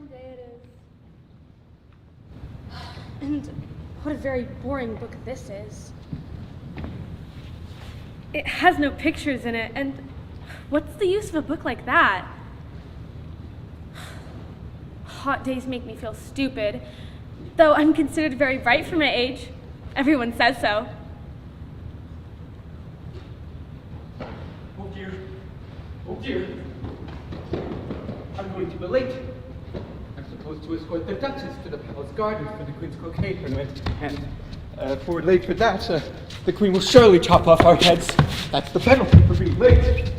fine day it is. And what a very boring book this is. It has no pictures in it, and what's the use of a book like that? Hot days make me feel stupid, though I'm considered very bright for my age. Everyone says so. Oh dear. Oh dear. I'm going to be late. I'm supposed to escort the Duchess to the palace garden for the Queen's croquet tournament. And if we're late for that, the Queen will surely chop off our heads. That's the penalty for being late.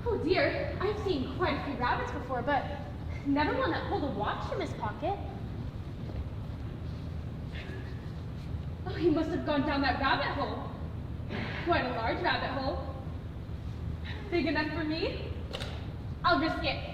Oh dear, I've seen quite a few rabbits before, but never one that pulled a watch from his pocket. Oh, he must have gone down that rabbit hole. Quite a large rabbit hole. Big enough for me? I'll risk it.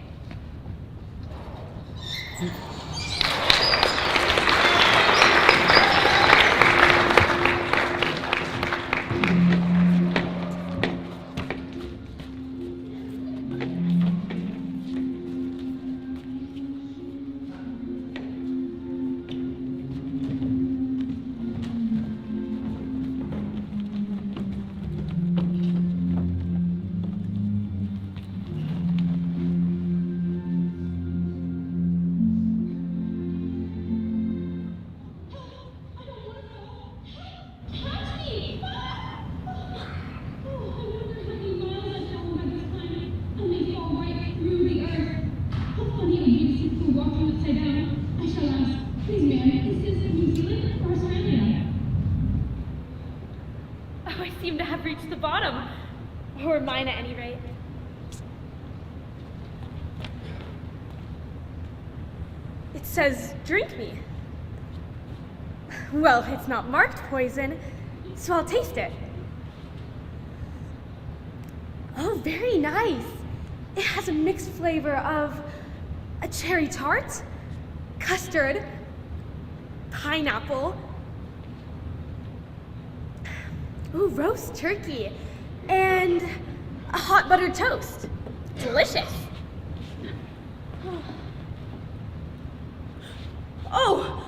Or mine at any rate. It says, drink me. Well, it's not marked poison, so I'll taste it. Oh, very nice. It has a mixed flavor of a cherry tart, custard, pineapple, ooh, roast turkey, and a hot buttered toast. Delicious. Oh,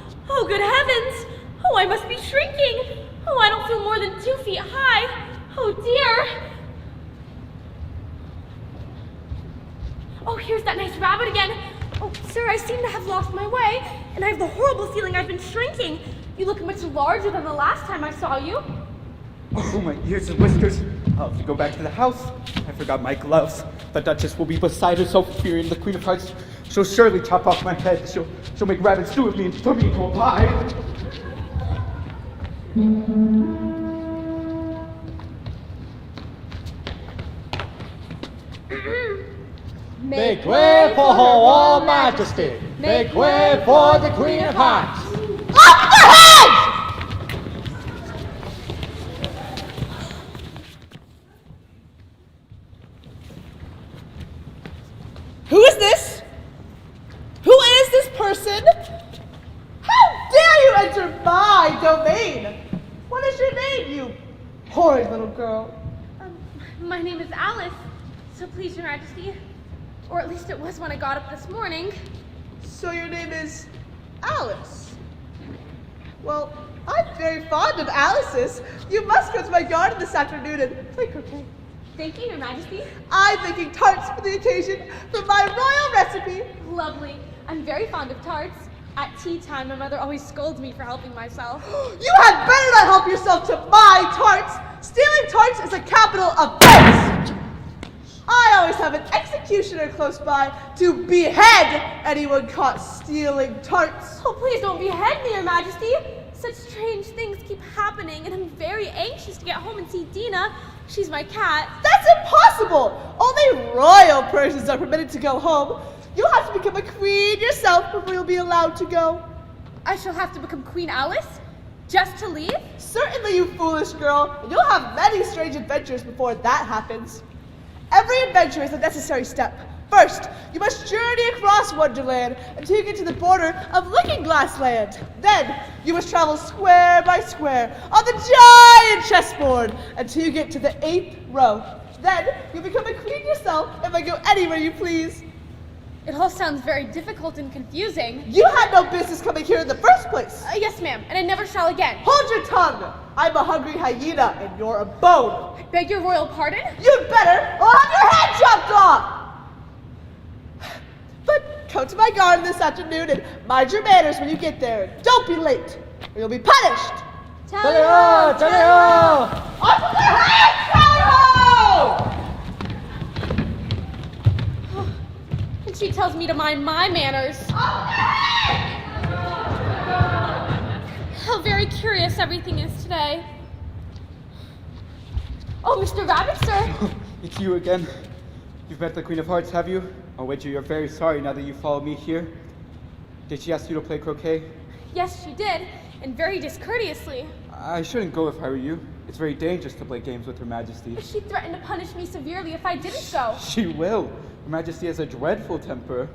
good heavens. Oh, I must be shrinking. Oh, I don't feel more than 2 feet high. Oh, dear. Oh, here's that nice rabbit again. Oh, sir, I seem to have lost my way, and I have the horrible feeling I've been shrinking. You look much larger than the last time I saw you. Oh, my ears and whiskers. I'll have to go back to the house. I forgot my gloves. The Duchess will be beside herself fearing the Queen of Hearts. She'll surely chop off my head. She'll make rabbit stew of me and put me into a pie. Make way for her royal majesty. Make way for the Queen of Hearts. Off the head! Who is this? Who is this person? How dare you enter my domain? What is your name, you horrid little girl? My name is Alice, so please, Your Majesty. Or at least it was when I got up this morning. So your name is Alice? Well, I'm very fond of Alice's. You must go to my garden this afternoon and play croquet. Thank you, Your Majesty. I'm making tarts for the occasion from my royal recipe. Lovely. I'm very fond of tarts. At tea time, my mother always scolds me for helping myself. You had better not help yourself to my tarts. Stealing tarts is a capital offense. I always have an executioner close by to behead anyone caught stealing tarts. Oh, please don't behead me, Your Majesty. Such strange things keep happening, and I'm very anxious to get home and see Dina. She's my cat. That's impossible! Only royal persons are permitted to go home. You'll have to become a queen yourself before you'll be allowed to go. I shall have to become Queen Alice? Just to leave? Certainly, you foolish girl. And you'll have many strange adventures before that happens. Every adventure is a necessary step. First, you must journey across Wonderland until you get to the border of Looking Glass Land. Then, you must travel square by square on the giant chessboard until you get to the 8th row. Then, you'll become a queen yourself and may go anywhere you please. It all sounds very difficult and confusing. You had no business coming here in the first place. Yes, ma'am, and I never shall again. Hold your tongue. I'm a hungry hyena and you're a bone. I beg your royal pardon? You'd better, or I'll have your head chopped off. But come to my garden this afternoon and mind your manners when you get there. Don't be late, or you'll be punished. Tally-ho! Tally-ho! Off with your hands, Tally-ho! And she tells me to mind my manners. How very curious everything is today. Oh, Mr. Rabbit, sir. It's you again. You've met the Queen of Hearts, have you? I'll wager you're very sorry now that you followed me here. Did she ask you to play croquet? Yes, she did, and very discourteously. I shouldn't go if I were you. It's very dangerous to play games with Her Majesty. But she threatened to punish me severely if I didn't go. She will. Her Majesty has a dreadful temper.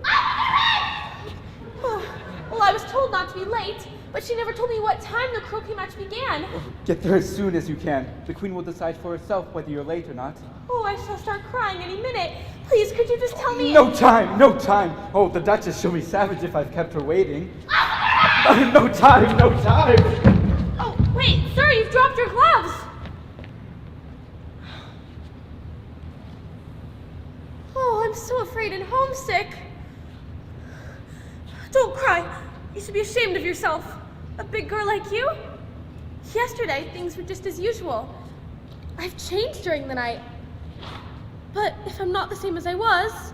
Well, I was told not to be late, but she never told me what time the croquet match began. Get there as soon as you can. The Queen will decide for herself whether you're late or not. Oh, I shall start crying any minute. Please, could you just tell me? No time, no time. Oh, the Duchess, she'll be savage if I've kept her waiting. No time, no time. Oh, wait, sir, you've dropped your gloves. Oh, I'm so afraid and homesick. Don't cry. You should be ashamed of yourself. A big girl like you? Yesterday, things were just as usual. I've changed during the night. But if I'm not the same as I was,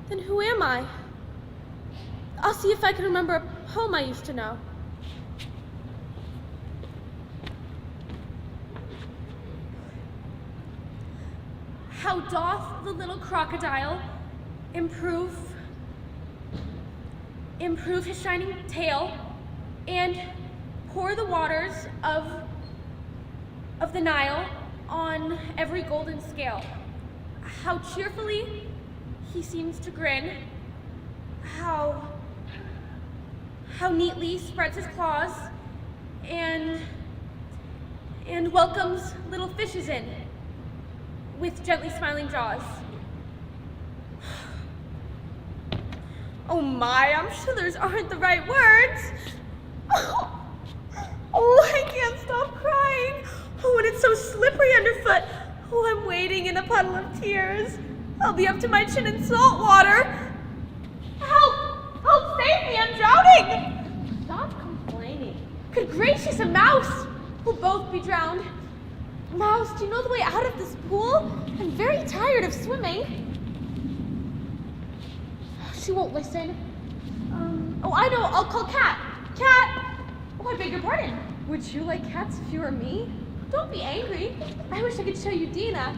then who am I? I'll see if I can remember a poem I used to know. How doth the little crocodile improve his shining tail and pour the waters of the Nile on every golden scale. How cheerfully he seems to grin, how neatly spreads his claws and welcomes little fishes in with gently smiling jaws. Oh my, I'm sure those aren't the right words. Oh, I can't stop crying. Oh, and it's so slippery underfoot. Oh, I'm wading in a puddle of tears. I'll be up to my chin in salt water. Help! Help, save me, I'm drowning! Stop complaining. Good gracious, a mouse! We'll both be drowned. Mouse, do you know the way out of this pool? I'm very tired of swimming. She won't listen. Oh, I know, I'll call Cat. Cat! Oh, I beg your pardon. Would you like cats if you were me? Don't be angry. I wish I could show you Dina.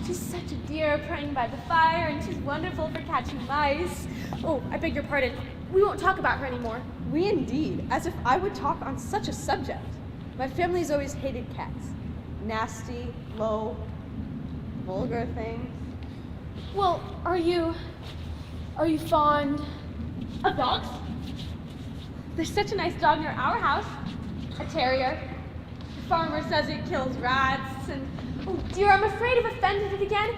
She's such a dear, praying by the fire, and she's wonderful for catching mice. Oh, I beg your pardon. We won't talk about her anymore. We indeed, as if I would talk on such a subject. My family's always hated cats. Nasty, low, vulgar things. Well, are you fond of dogs? There's such a nice dog near our house. A terrier. The farmer says it kills rats and... Oh dear, I'm afraid I've offended it again.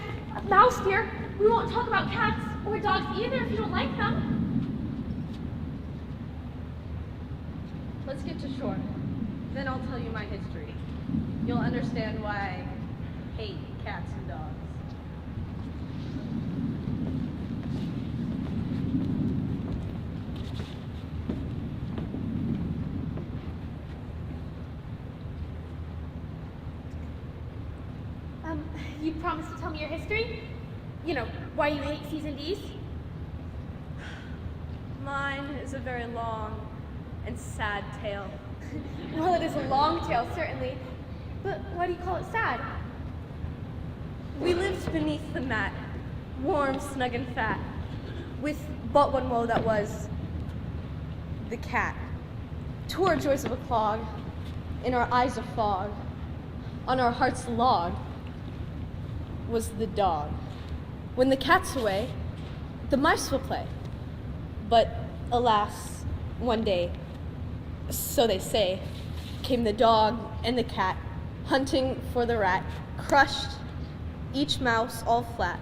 Mouse dear, we won't talk about cats or dogs either if you don't like them. Let's get to shore. Then I'll tell you my history. You'll understand why I hate cats and dogs. You promised to tell me your history? You know, why you hate C's and D's? Mine is a very long and sad tale. Well, it is a long tale, certainly. But why do you call it sad? We lived beneath the mat, warm, snug, and fat, with but one woe that was the cat. To our joys of a clog, in our eyes a fog, on our hearts log, was the dog. When the cat's away, the mice will play. But alas, one day, so they say, came the dog and the cat, hunting for the rat, crushed each mouse all flat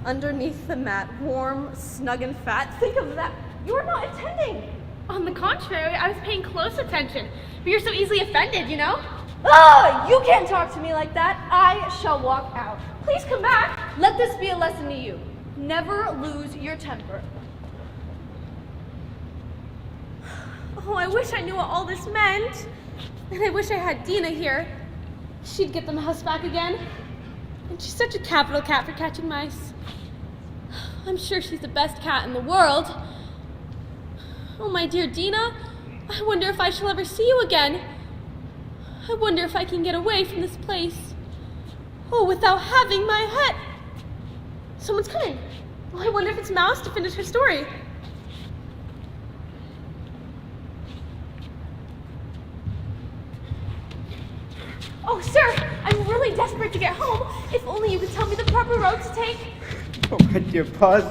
underneath the mat, warm, snug, and fat. Think of that. You are not attending. On the contrary, I was paying close attention. But you're so easily offended, you know? Ah, you can't talk to me like that. I shall walk out. Please come back. Let this be a lesson to you. Never lose your temper. Oh, I wish I knew what all this meant. And I wish I had Dina here. She'd get the mouse back again. And she's such a capital cat for catching mice. I'm sure she's the best cat in the world. Oh, my dear Dina, I wonder if I shall ever see you again. I wonder if I can get away from this place. Oh, without having my hat. Someone's coming. Oh, I wonder if it's Mouse to finish her story. Oh, sir, I'm really desperate to get home. If only you could tell me the proper road to take. Oh, my dear Paws.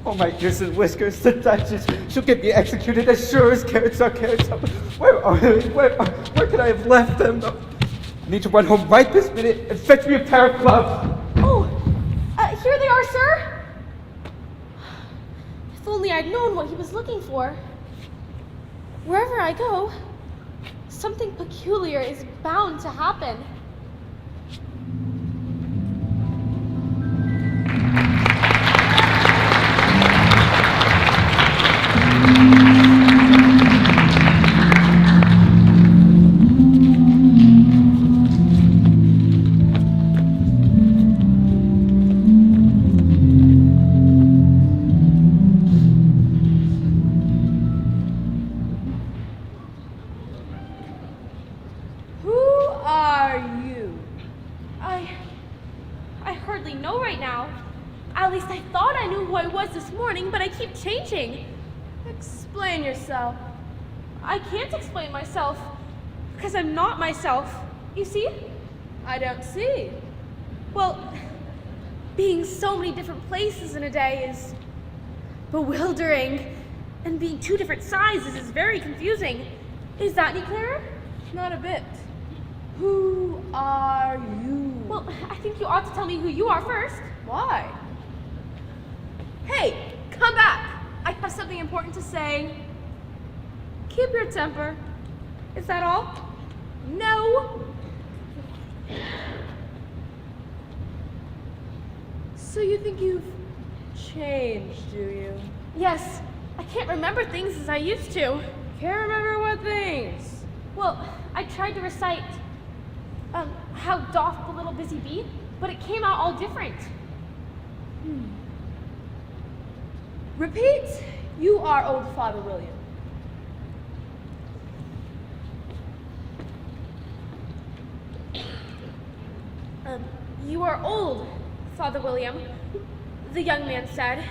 Oh, my ears and whiskers, the Duchess. She'll get me executed as sure as carrots are carrots. Where are they? Where could I have left them? I need to run home right this minute and fetch me a pair of gloves. Oh, here they are, sir. If only I'd known what he was looking for. Wherever I go, something peculiar is bound to happen. Explain yourself. I can't explain myself because I'm not myself. You see? I don't see. Well, being so many different places in a day is bewildering, and being two different sizes is very confusing. Is that any clearer? Not a bit. Who are you? Well, I think you ought to tell me who you are first. Why? Hey, come back. I have something important to say. Keep your temper. Is that all? No. So you think you've changed, do you? Yes. I can't remember things as I used to. Can't remember what things? Well, I tried to recite, how doth the little busy bee, but it came out all different. Repeat, you are old Father William. You are old, Father William, the young man said,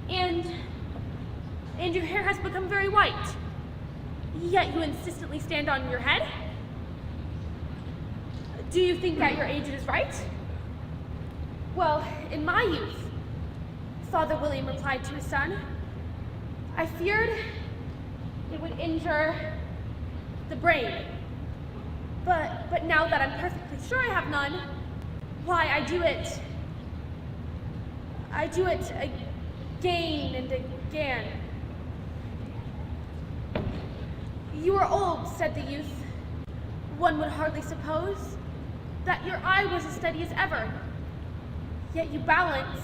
and your hair has become very white, yet you insistently stand on your head. Do you think that your age is right? Well, in my youth, Father William replied to his son, I feared it would injure the brain. But now that I'm perfectly sure I have none, why, I do it again and again. You are old, said the youth. One would hardly suppose that your eye was as steady as ever, yet you balance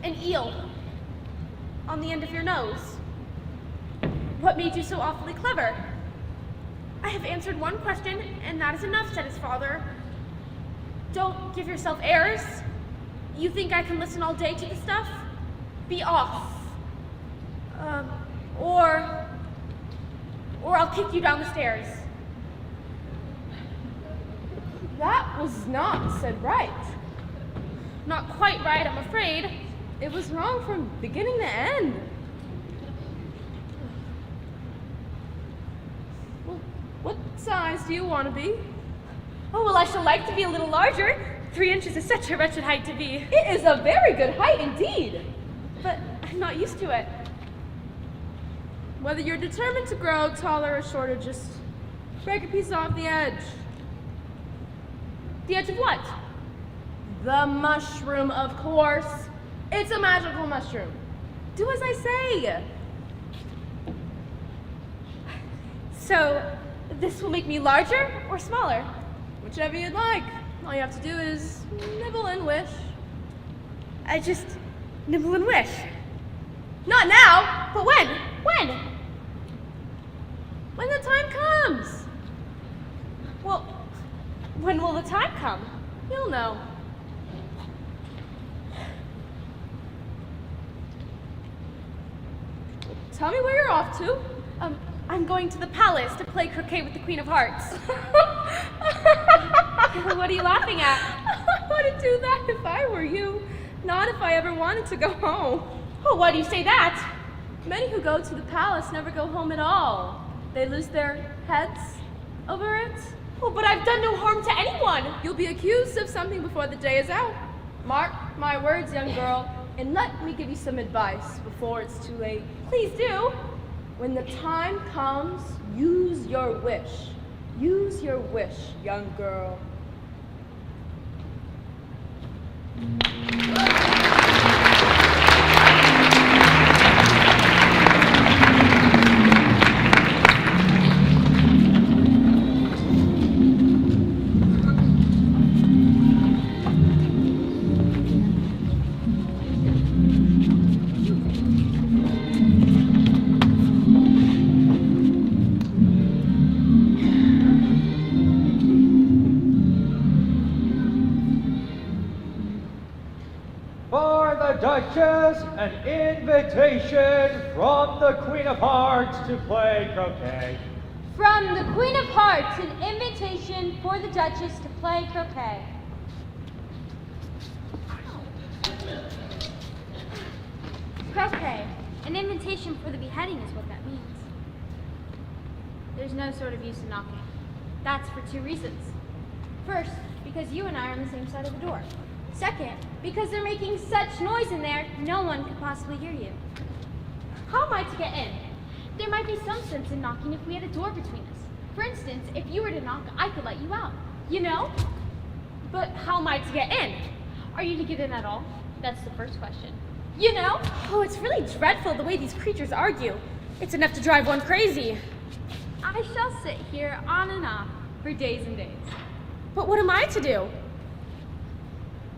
an eel on the end of your nose. What made you so awfully clever? I have answered one question, and that is enough, said his father. Don't give yourself airs. You think I can listen all day to the stuff? Be off. Or I'll kick you down the stairs. That was not said right. Not quite right, I'm afraid. It was wrong from beginning to end. Well, what size do you want to be? Oh, well, I shall like to be a little larger. 3 inches is such a wretched height to be. It is a very good height indeed. But I'm not used to it. Whether you're determined to grow taller or shorter, just break a piece off the edge. The edge of what? The mushroom, of course. It's a magical mushroom. Do as I say. So, this will make me larger or smaller? Whichever you'd like. All you have to do is nibble and wish. I just nibble and wish. Not now, but when? When? When the time comes. Well, when will the time come? You'll know. Tell me where you're off to. I'm going to the palace to play croquet with the Queen of Hearts. What are you laughing at? I would do that if I were you. Not if I ever wanted to go home. Oh, why do you say that? Many who go to the palace never go home at all. They lose their heads over it. Oh, but I've done no harm to anyone. You'll be accused of something before the day is out. Mark my words, young girl, and let me give you some advice before it's too late. Please do. When the time comes, use your wish. Use your wish, young girl. For the Duchess, an invitation from the Queen of Hearts to play croquet. From the Queen of Hearts, an invitation for the Duchess to play croquet. Croquet, an invitation for the beheading is what that means. There's no sort of use in knocking. That's for two reasons. First, because you and I are on the same side of the door. Second, because they're making such noise in there, no one could possibly hear you. How am I to get in? There might be some sense in knocking if we had a door between us. For instance, if you were to knock, I could let you out. You know? But how am I to get in? Are you to get in at all? That's the first question. You know? Oh, it's really dreadful the way these creatures argue. It's enough to drive one crazy. I shall sit here on and off for days and days. But what am I to do?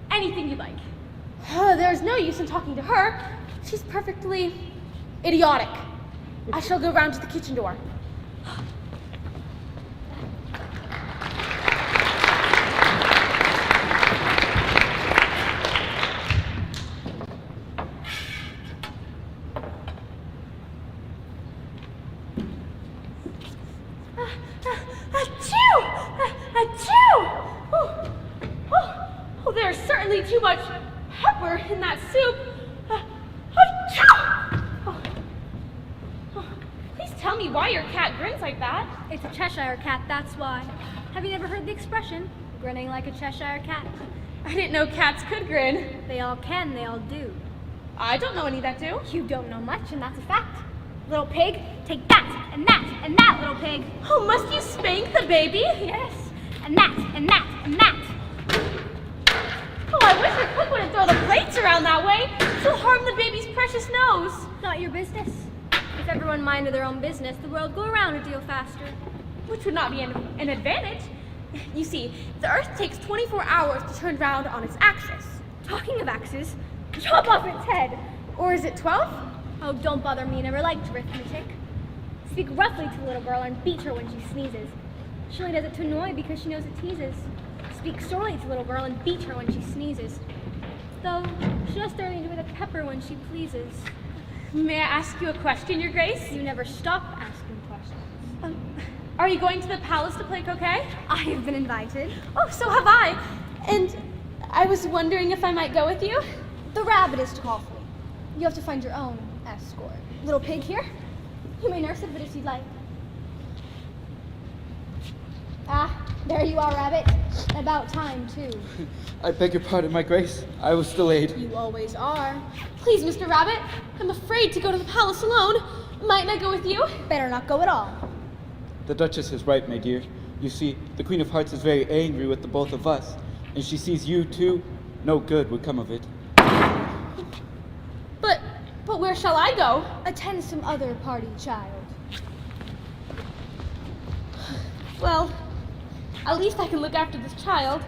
Anything you like. Oh, there's no use in talking to her. She's perfectly idiotic. I shall go round to the kitchen door. There's certainly too much pepper in that soup. Please tell me why your cat grins like that. It's a Cheshire Cat, that's why. Have you never heard the expression, grinning like a Cheshire Cat? I didn't know cats could grin. They all can, they all do. I don't know any that do. You don't know much, and that's a fact. Little pig, take that, and that, and that, little pig. Oh, must you spank the baby? Yes, and that, and that, and that. Oh, I wish your cook wouldn't throw the plates around that way. It'll harm the baby's precious nose. Not your business. If everyone minded their own business, the world would go around a deal faster. Which would not be an advantage. You see, the Earth takes 24 hours to turn round on its axis. Talking of axes, chop off its head. Or is it 12? Oh, don't bother me, never liked arithmetic. Speak roughly to the little girl and beat her when she sneezes. She only does it to annoy because she knows it teases. Speak sorely to the little girl and beat her when she sneezes. Though, just turning into with a pepper when she pleases. May I ask you a question, Your Grace? You never stop asking questions. Are you going to the palace to play croquet? I have been invited. Oh, so have I. And I was wondering if I might go with you? The rabbit is to call for me. You have to find your own escort. Little pig here. You may nurse it, but if you'd like. Ah, there you are, rabbit. About time, too. I beg your pardon, my grace. I was delayed. You always are. Please, Mr. Rabbit, I'm afraid to go to the palace alone. Mightn't I go with you? Better not go at all. The Duchess is right, my dear. You see, the Queen of Hearts is very angry with the both of us, and she sees you two no good would come of it. But where shall I go? Attend some other party, child. Well, at least I can look after this child.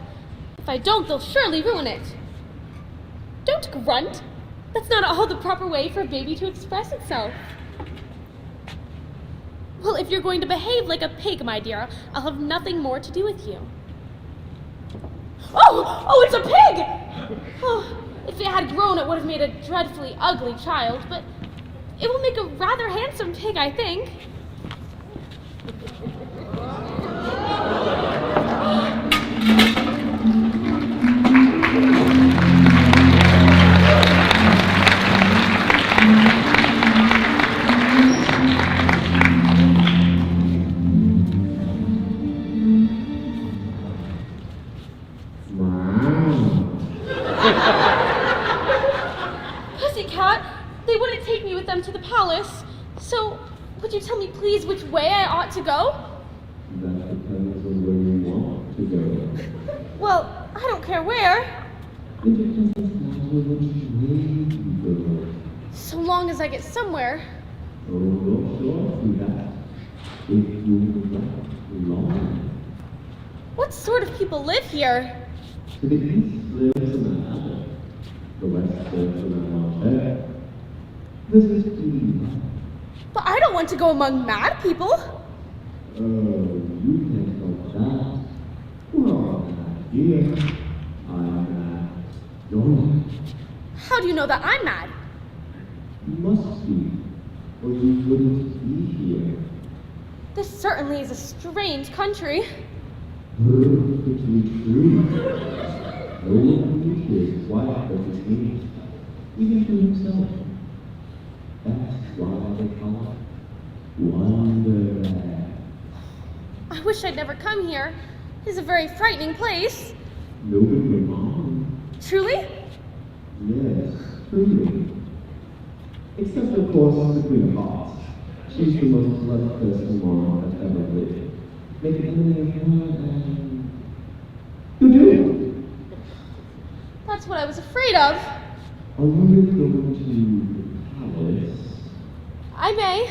If I don't, they'll surely ruin it. Don't grunt. That's not at all the proper way for a baby to express itself. Well, if you're going to behave like a pig, my dear, I'll have nothing more to do with you. Oh, it's a pig! Oh, if it had grown, it would have made a dreadfully ugly child, but it will make a rather handsome pig, I think. Pussycat, they wouldn't take me with them to the palace, so would you tell me please which way I ought to go? That depends on where you want to go. Well, I don't care where, It depends on which way you go. so long as I get somewhere. Oh, you're sure to that. If you would like long. What sort of people live here? To the east lives an adder. The west lives an there. This is Tweedledum. But I don't want to go among mad people. Oh, you can't help that. Well, my dear, I'm you're not. How do you know that I'm mad? You must be, or you wouldn't be here. This certainly is a strange country. Perfectly true. No one appreciates quite what it means, even to himself. That's why they call it Wonderland. I wish I'd never come here. It's a very frightening place. Nobody went on. Truly? Yes, truly. Except, of course, the Queen of Hearts. She's the most bloodthirsty monarch that ever lived. Make an enemy of her and you do. That's what I was afraid of. Are you really going to the palace? I may,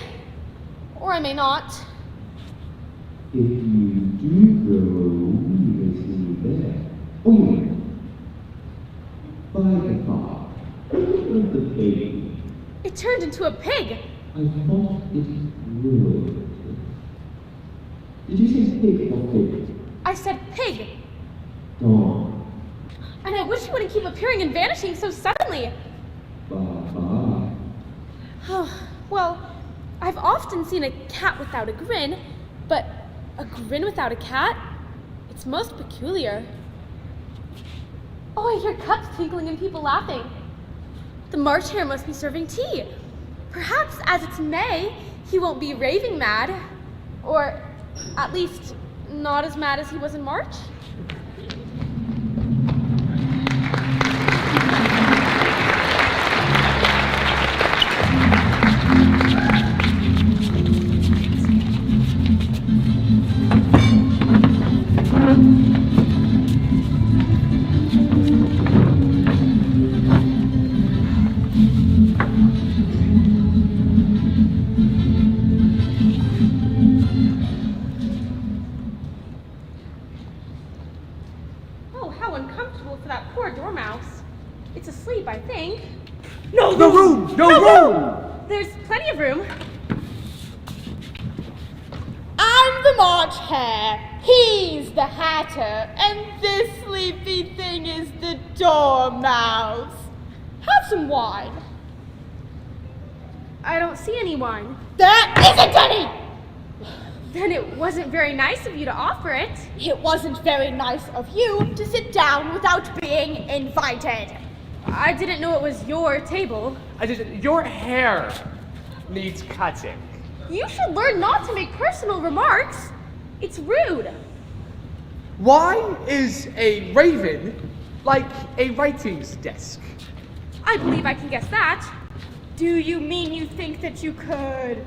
or I may not. If you do go, you may see me there. Oh, yeah. By the car. Look at the pig. It turned into a pig. I thought it would. Did you say pig or pig? I said pig. Dawn. And I wish you wouldn't keep appearing and vanishing so suddenly. Bye-bye. Well, I've often seen a cat without a grin, but a grin without a cat? It's most peculiar. Oh, I hear cups tinkling and people laughing. The March Hare must be serving tea. Perhaps, as it's May, he won't be raving mad. Or, at least, not as mad as he was in March. It's asleep, I think. No room! No room! There's plenty of room. I'm the March Hare, he's the Hatter, and this sleepy thing is the Dormouse. Have some wine. I don't see any wine. There isn't any! Then it wasn't very nice of you to offer it. It wasn't very nice of you to sit down without being invited. I didn't know it was your table. Your hair needs cutting. You should learn not to make personal remarks. It's rude. Why is a raven like a writing's desk? I believe I can guess that. Do you mean you think that you could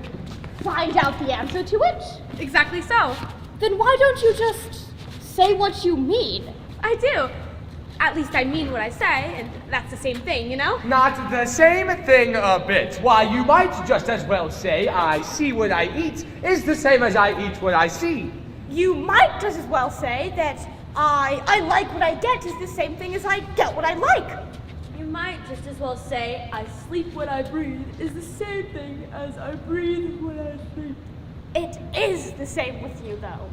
find out the answer to it? Exactly so. Then why don't you just say what you mean? I do. At least I mean what I say, and that's the same thing, you know? Not the same thing a bit. Why, you might just as well say I see what I eat is the same as I eat what I see. You might just as well say that I like what I get is the same thing as I get what I like. You might just as well say, I sleep what I breathe is the same thing as I breathe what I sleep. It is the same with you, though.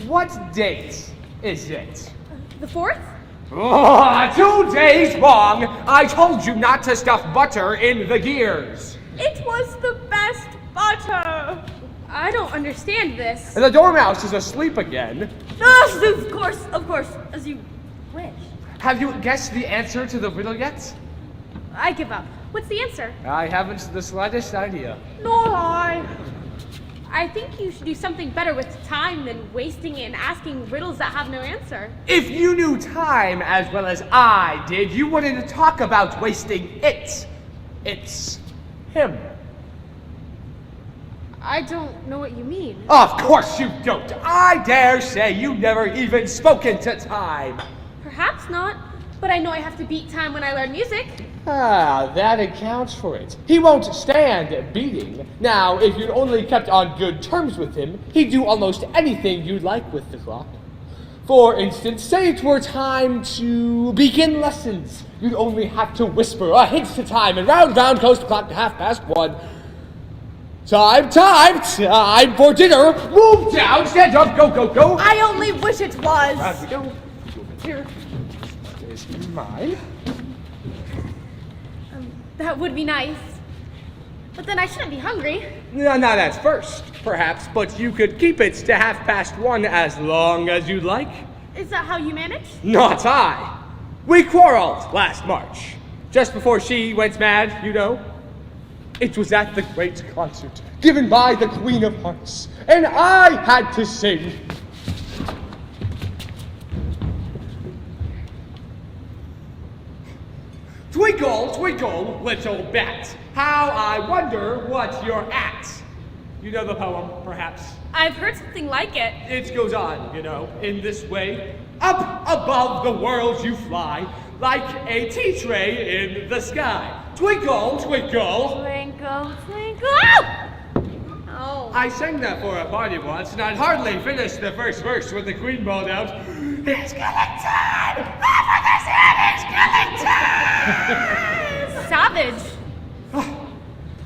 What date is it? The 4th? Oh, 2 days wrong! I told you not to stuff butter in the gears. It was the best butter. I don't understand this. And the dormouse is asleep again. Of course, as you wish. Have you guessed the answer to the riddle yet? I give up. What's the answer? I haven't the slightest idea. Nor I. I think you should do something better with time than wasting it and asking riddles that have no answer. If you knew time as well as I did, you wouldn't talk about wasting it. It's him. I don't know what you mean. Of course you don't. I dare say you never even spoken to time. Perhaps not, but I know I have to beat time when I learn music. Ah, that accounts for it. He won't stand beating. Now, if you'd only kept on good terms with him, he'd do almost anything you'd like with the clock. For instance, say it were time to begin lessons. You'd only have to whisper a hint to time, and round goes the clock to 1:30. Time for dinner. Move down, stand up, go. I only wish it was. Round we go. Here. Is mine. That would be nice. But then I shouldn't be hungry. No, that's first, perhaps, but you could keep it to 1:30 as long as you'd like. Is that how you manage? Not I. We quarreled last March, just before she went mad, you know. It was at the great concert given by the Queen of Hearts, and I had to sing. Twinkle, twinkle, little bat, how I wonder what you're at. You know the poem, perhaps? I've heard something like it. It goes on, you know, in this way. Up above the world you fly, like a tea tray in the sky. Twinkle, twinkle. Twinkle, twinkle. Oh! I sang that for a party once, and I'd hardly finished the first verse when the queen bawled out, "It's skeleton! Savage.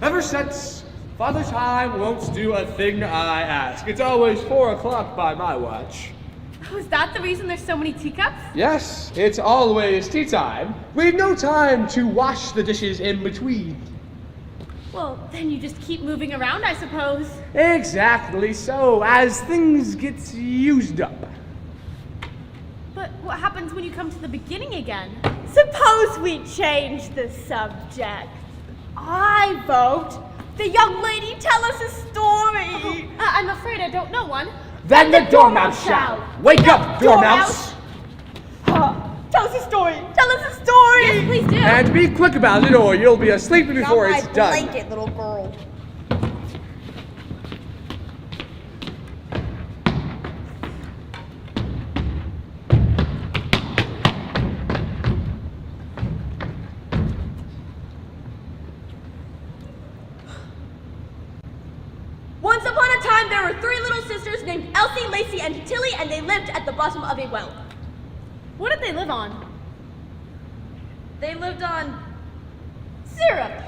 Ever since, Father Time won't do a thing I ask. It's always 4 o'clock by my watch. Oh, is that the reason there's so many teacups? Yes, it's always tea time. We've no time to wash the dishes in between. Well, then you just keep moving around, I suppose. Exactly so, as things get used up. But what happens when you come to the beginning again? Suppose we change the subject. I vote the young lady tell us a story. I'm afraid I don't know one. Then the dormouse shall. Wake up, dormouse! Tell us a story. Tell us a story. Yes, please do. And be quick about it, or you'll be asleep before it's done. Blanket, little girl. Once upon a time, there were 3 little sisters named Elsie, Lacey, and Tilly, and they lived at the bottom of a well. What did they live on? They lived on syrup.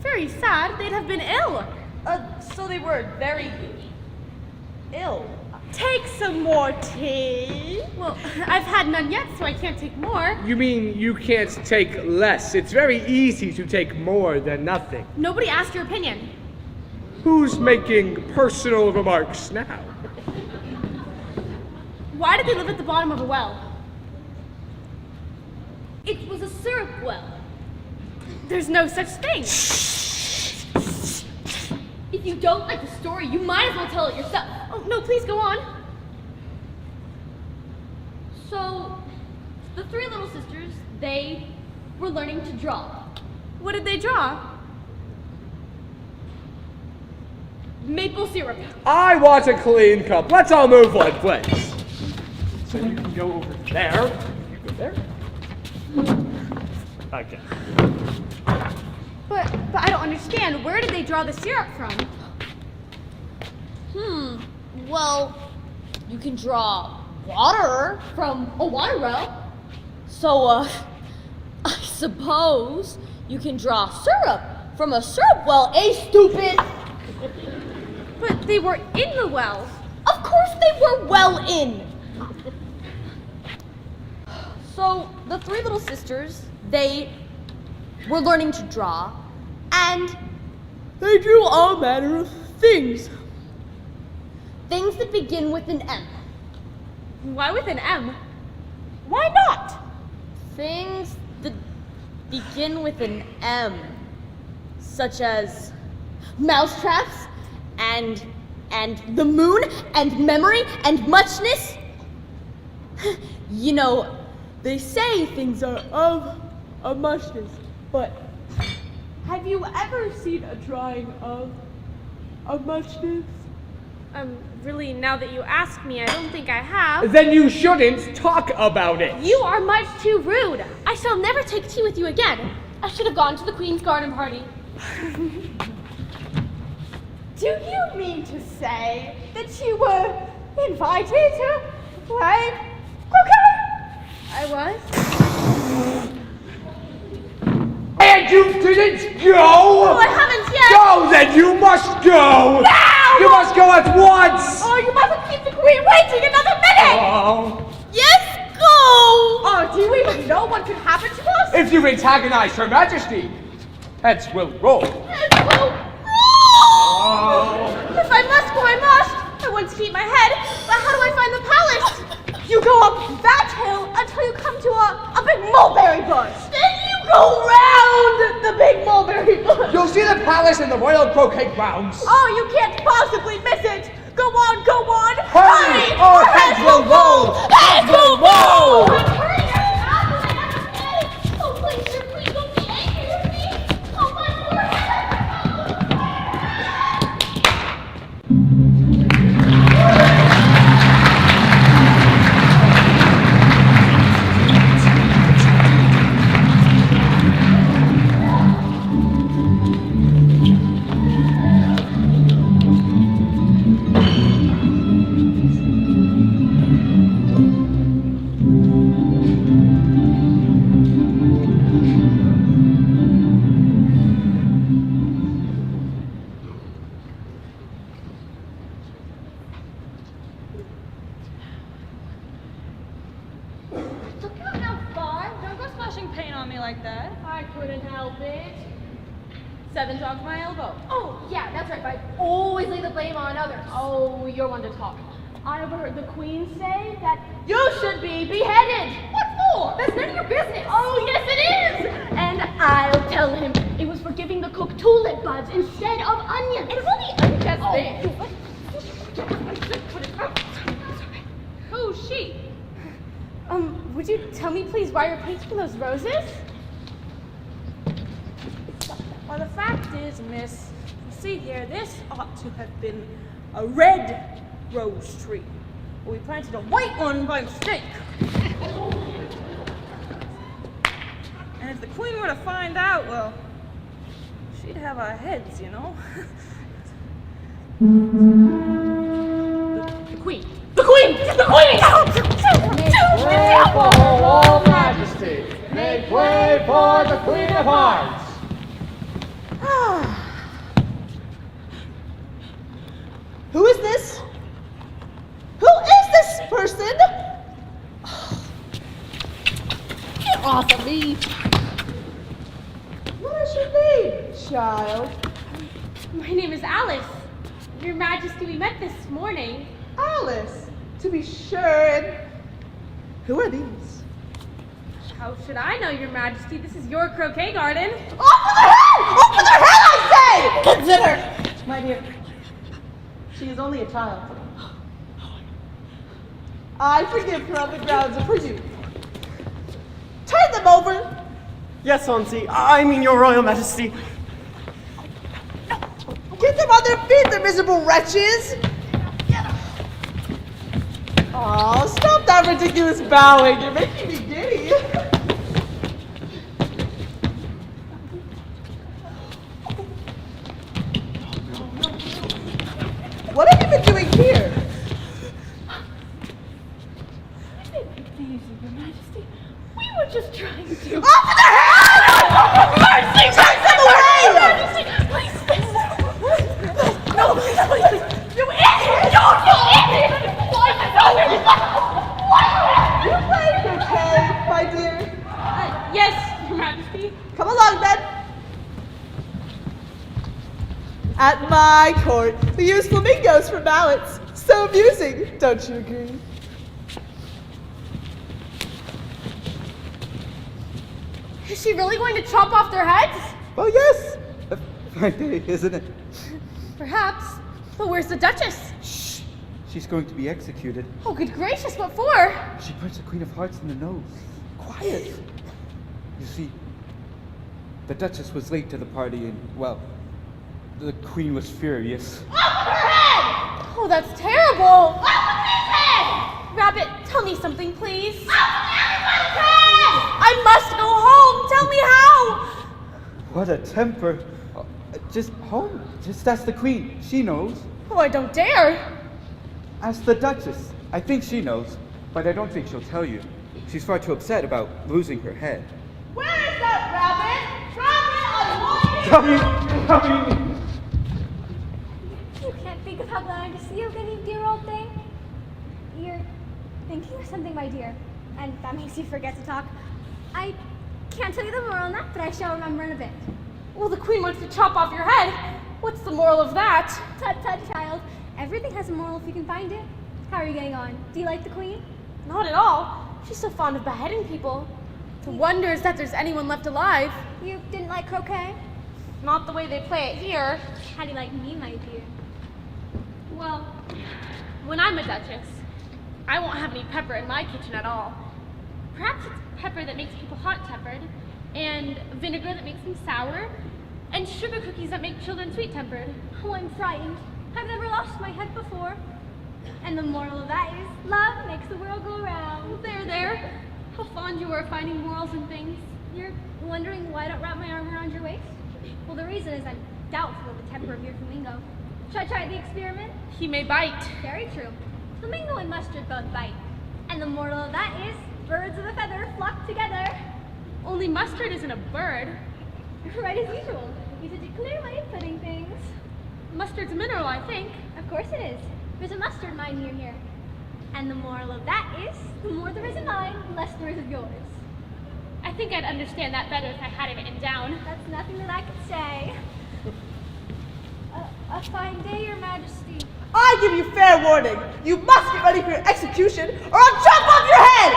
Very sad. They'd have been ill. So they were very ill. Take some more tea. Well, I've had none yet, so I can't take more. You mean you can't take less? It's very easy to take more than nothing. Nobody asked your opinion. Who's making personal remarks now? Why did they live at the bottom of a well? It was a syrup well. There's no such thing. If you don't like the story, you might as well tell it yourself. Oh, no, please go on. So, the 3 little sisters, they were learning to draw. What did they draw? maple syrup. I want a clean cup. Let's all move one place. So you can go over there. You go there. Okay. But I don't understand. Where did they draw the syrup from? Well, you can draw water from a water well. So, I suppose you can draw syrup from a syrup well, stupid? But they were in the well. Of course they were well in. So, the three little sisters, they were learning to draw, and They drew all manner of things. things that begin with an M. Why with an M? Why not? Things that begin with an M, such as mousetraps, and the moon, and memory, and muchness. You know, They say things are of a muchness, but have you ever seen a drawing of a muchness? Really, now that you ask me, I don't think I have. Then you shouldn't talk about it. You are much too rude. I shall never take tea with you again. I should have gone to the Queen's garden party. do you mean to say that you were invited to play croquet? I was? And you didn't go? Oh, I haven't yet. Go, then you must go. Now! You must go at once. Oh, you mustn't keep the Queen waiting another minute! Oh. Yes, go! Oh, do you even know what could happen to us? If you antagonize Her Majesty, heads will roll. Oh. If I must go, I must. I want to keep my head, but how do I find the palace? You go up that hill until you come to a big mulberry bush. Then you go round the big mulberry bush. You'll see the palace in the royal croquet grounds. Oh, you can't possibly miss it. Go on, go on. Hurry, or heads will roll. Heads will roll. Hurry, oh, please, sir, please don't be angry with me. Oh, my poor head. Look out now, Five. Don't go splashing paint on me like that. I couldn't help it. 7's off my elbow. Oh, yeah, that's right, but I always lay the blame on others. Oh, you're one to talk. I overheard the Queen say that You should be beheaded. What for? That's none of your business. Oh, yes it is! And I'll tell him it was for giving the cook tulip buds instead of onions. It was only unjust thing. Who's she? Would you tell me please why you're painting those roses? Well, the fact is, miss, see here, this ought to have been a red rose tree. But we planted a white one by mistake. And if the Queen were to find out, well, she'd have our heads, you know. The Queen! The Queen! The Queen! Pray for Her Royal Majesty. Make way for the Queen of Hearts. Who is this? Who is this person? Get off of me. What is your name, child? My name is Alice. Your Majesty, we met this morning. Alice, to be sure. And who are these? How should I know, Your Majesty? This is your croquet garden. Off with her head! Off with her head, I say! Consider, my dear, she is only a child. I forgive her on the grounds of her youth. Turn them over. Yes, Auntie. I mean, Your Royal Majesty. Get them on their feet, the miserable wretches! Aw, stop that ridiculous bowing. You're making me giddy. What have you been doing here? Your Majesty, we were just trying to... Off with their head! Mercy! Take them away! Please, no, please, please. You idiot! You idiot! You play croquet, my dear. Yes, Your Majesty. Come along, then. At my court, we use flamingos for mallets. So amusing, don't you agree? Is she really going to chop off their heads? Oh, yes. A fine day, isn't it? Perhaps. But where's the Duchess? Shh. She's going to be executed. Oh, good gracious, what for? She punched the Queen of Hearts in the nose. Quiet. You see, the Duchess was late to the party and, well, the Queen was furious. Off with her head! Oh, that's terrible. Off with his head! Rabbit, tell me something, please. Off with everybody's head! I must go home. Tell me how. What a temper. Just home. Just ask the Queen. She knows. Oh, I don't dare. Ask the Duchess. I think she knows, but I don't think she'll tell you. She's far too upset about losing her head. Where is that rabbit? Coming! You can't think of how glad I am to see you again, you dear old thing. You're thinking of something, my dear, and that makes you forget to talk. I can't tell you the moral on that, but I shall remember in a bit. Well, the Queen wants to chop off your head. What's the moral of that? Tut tut, child. Everything has a moral if you can find it. How are you getting on? Do you like the Queen? Not at all. She's so fond of beheading people. The wonder is that there's anyone left alive. You didn't like croquet? Not the way they play it here. How do you like me, my dear? Well, when I'm a Duchess, I won't have any pepper in my kitchen at all. Perhaps it's pepper that makes people hot-tempered, and vinegar that makes them sour, and sugar cookies that make children sweet-tempered. Oh, I'm frightened. I've never lost my head before. And the moral of that is, love makes the world go round. There. How fond you are of finding morals in things. You're wondering why I don't wrap my arm around your waist? Well, the reason is I'm doubtful of the temper of your flamingo. Should I try the experiment? He may bite. Very true. Flamingo and mustard both bite. And the moral of that is, birds of a feather flock together. Only mustard isn't a bird. Right as usual. You such a clear way of putting things. Mustard's a mineral, I think. Of course it is. There's a mustard mine near here. And the moral of that is, the more there is of mine, the less there is of yours. I think I'd understand that better if I had it written down. That's nothing that I could say. A fine day, Your Majesty. I give you fair warning. You must get ready for your execution, or I'll chop off your head!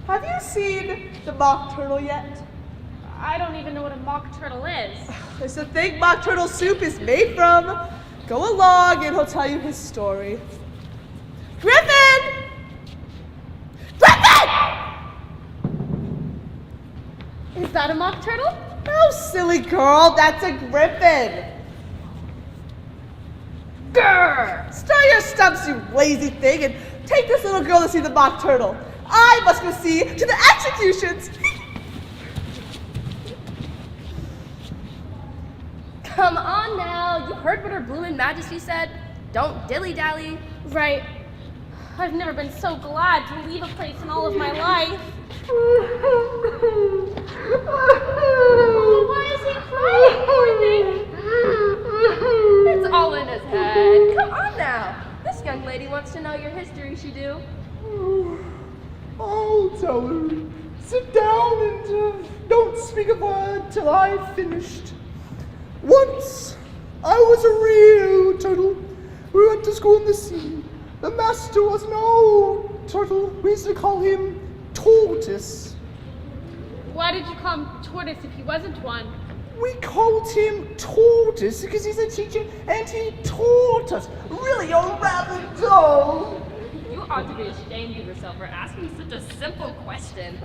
Have you seen the mock turtle yet? I don't even know what a mock turtle is. It's the thing mock turtle soup is made from. Go along and he'll tell you his story. Griffin! Griffin! Is that a mock turtle? No, silly girl, that's a griffin. Grr! Stir your stumps, you lazy thing, and take this little girl to see the mock turtle. I must go see to the executions. Come on now. You heard what her bloomin' majesty said? Don't dilly-dally. Right. I've never been so glad to leave a place in all of my life. Why is he crying, poor thing? It's all in his head. Come on now. This young lady wants to know your history, she do. I'll tell her. Sit down and don't speak a word till I've finished. Once, I was a real turtle. We went to school in the sea. The master was an old turtle. We used to call him Tortoise. Why did you call him Tortoise if he wasn't one? We called him Tortoise because he's a teacher and he taught us. Really, you're rather dull. You ought to be ashamed of yourself for asking such a simple question.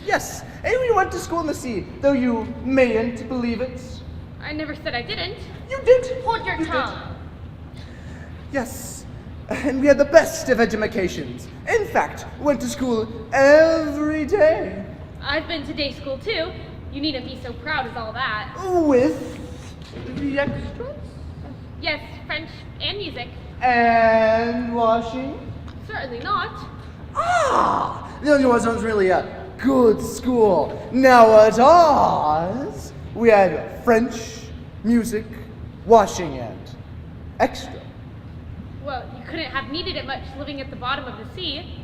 Yes, and we went to school in the sea, though you mayn't believe it. I never said I didn't. You did. Hold your You did. tongue. Yes, and we had the best of educations. In fact, went to school every day. I've been to day school too. You needn't be so proud as all that. With the extras Yes, French and music. and washing. Certainly not. Ah, the only one was really a good school. Now at ours, we had French, music, washing, and extra. Well, you couldn't have needed it much living at the bottom of the sea.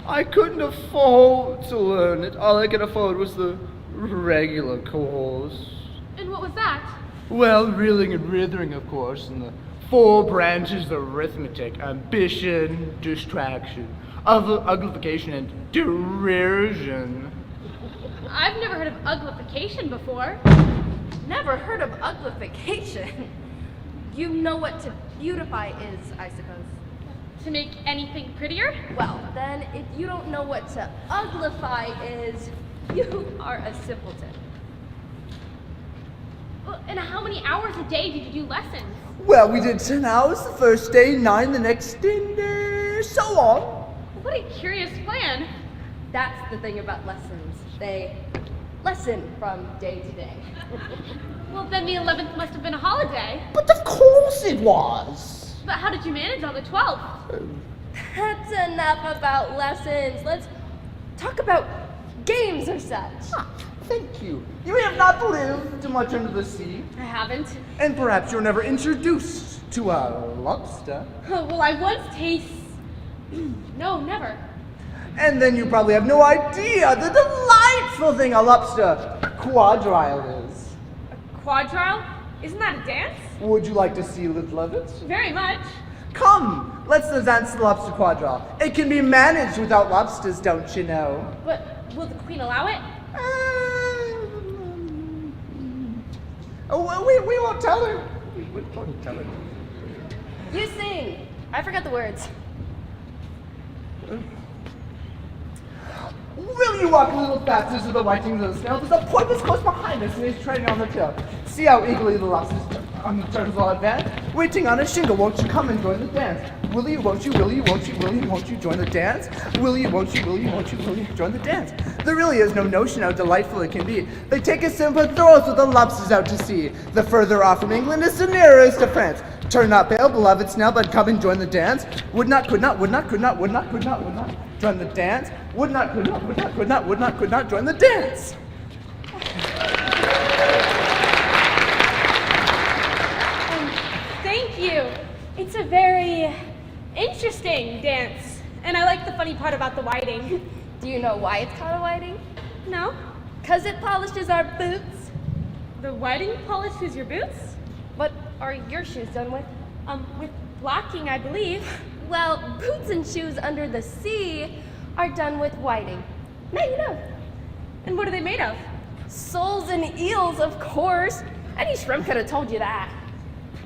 I couldn't afford to learn it. All I could afford was the regular course. And what was that? Well, reeling and withering, of course, and the 4 branches of arithmetic: ambition, distraction, uglification, and derision. I've never heard of uglification before. Never heard of uglification. You know what to beautify is, I suppose. To make anything prettier? Well, then, if you don't know what to uglify is, you are a simpleton. Well, and how many hours a day did you do lessons? Well, we did 10 hours the first day, 9 the next day, and so on. What a curious plan. That's the thing about lessons. They lesson from day to day. Well, then the 11th must have been a holiday. But of course it was. But how did you manage on the 12th? That's enough about lessons. Let's talk about games or such. Thank you. You have not lived much under the sea, I haven't. and perhaps you were never introduced to a lobster. Well, I once tasted... No, never. And then you probably have no idea the delightful thing a lobster quadrille is. Quadrille? Isn't that a dance? Would you like to see a little of it? Very much. Come, let's dance the lobster quadrille. It can be managed without lobsters, don't you know? But will the queen allow it? We won't tell her. We won't tell her. You sing. I forgot the words. Will you walk a little faster so the whiting of the snail? There's a porpoise close behind us and he's treading on the tail. See how eagerly the lobsters on the turtles all advance? Waiting on a shingle, won't you come and join the dance? Will you, won't you, will you, won't you, will you, won't you join the dance? Will you, won't you, will you, won't you, will you join the dance? There really is no notion how delightful it can be. They take a simple and throw us with the lobsters out to sea. The further off from England is the nearest to France. Turn not pale, beloved snail, but come and join the dance. Would not, could not, would not, could not, would not, could not, would not join the dance. Would not, could not, would not, could not, would not, could not join the dance. Thank you. It's a very interesting dance. And I like the funny part about the whiting. Do you know why it's called a whiting? No? 'Cause it polishes our boots. The whiting polishes your boots? What are your shoes done with? With blocking, I believe. Well, boots and shoes under the sea are done with whiting. Now you know. And what are they made of? Soles and eels, of course. Any shrimp could have told you that.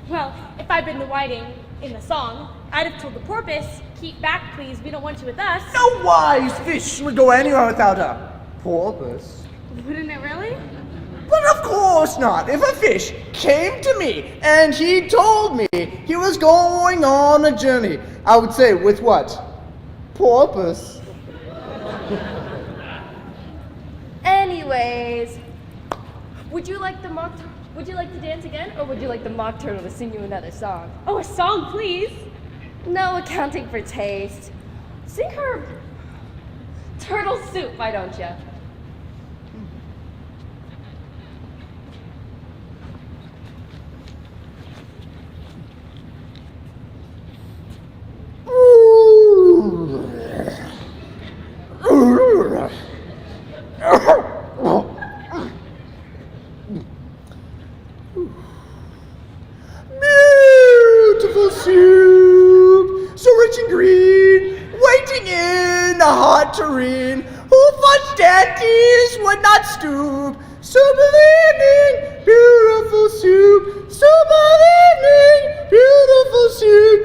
Well, if I'd been the whiting in the song, I'd have told the porpoise, keep back, please, we don't want you with us. No wise fish would go anywhere without a porpoise. Wouldn't it really? But of course not. If a fish came to me and he told me he was going on a journey, I would say, with what? Porpoise. Anyways, would you like to dance again, or would you like the mock turtle to sing you another song? Oh, a song, please. No accounting for taste. Sing her turtle soup, why don't you? Beautiful soup, so rich and green, waiting in a hot tureen. Who thought dandies would not stoop? Soup of evening, beautiful soup. Soup of evening, beautiful soup.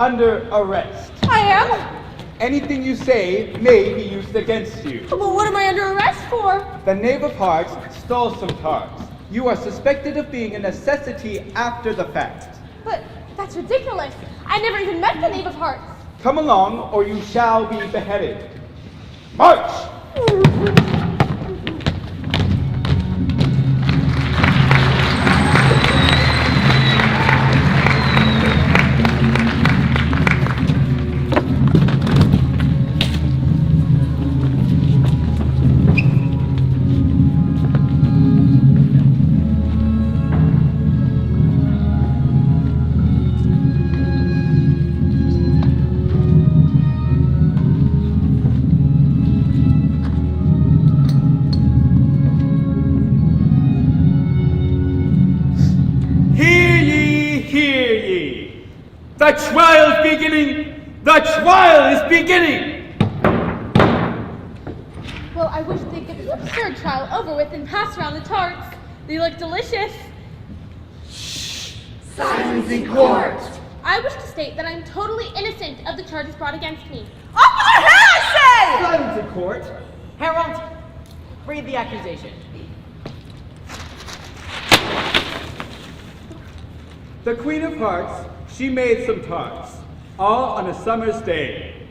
under arrest. I am? Anything you say may be used against you. But what am I under arrest for? The Knave of Hearts stole some tarts. You are suspected of being a necessity after the fact. But that's ridiculous. I never even met the Knave of Hearts. Come along, or you shall be beheaded. March! The trial is beginning! The trial is beginning! Well, I wish they'd get this absurd trial over with and pass around the tarts. They look delicious. Silence in court! I wish to state that I'm totally innocent of the charges brought against me. Up with her head, I say! Silence in court. Herald, read the accusation. The Queen of Hearts, she made some tarts, all on a summer's day.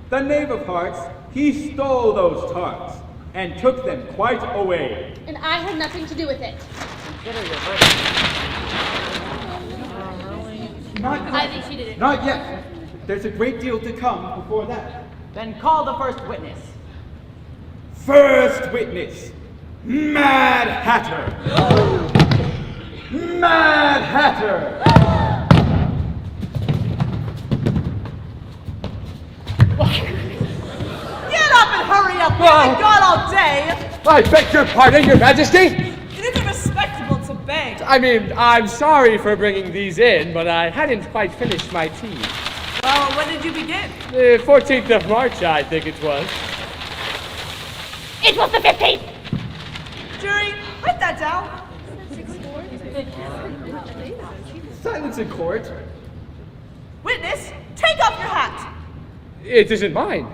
The Knave of Hearts, he stole those tarts and took them quite away. And I had nothing to do with it. Consider your verdict. Not yet. I think she did it. Not yet. There's a great deal to come before that. Then call the first witness. First witness, Mad Hatter. Mad Hatter. Get up and hurry up! We haven't gone all day! I beg your pardon, Your Majesty. It isn't respectable to beg. I mean, I'm sorry for bringing these in, but I hadn't quite finished my tea. Well, when did you begin? The 14th of March, I think it was. It was the 15th! Jury, write that down. Silence in court. Witness, take off your hat. It isn't mine.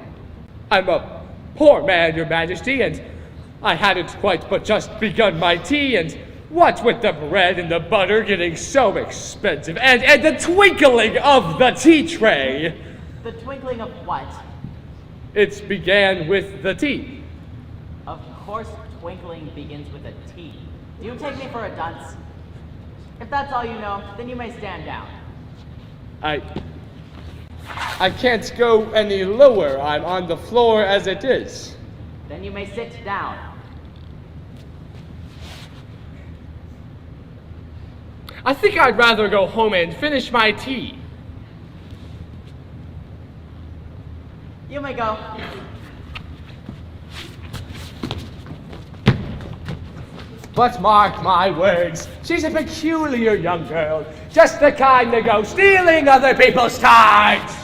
I'm a poor man, Your Majesty, and I hadn't quite but just begun my tea, and what with the bread and the butter getting so expensive, and the twinkling of the tea tray. The twinkling of what? It began with the tea. Of course twinkling begins with a T. Do you take me for a dunce? If that's all you know, then you may stand down. I can't go any lower. I'm on the floor as it is. Then you may sit down. I think I'd rather go home and finish my tea. You may go. But mark my words, she's a peculiar young girl. Just the kind to go stealing other people's tarts.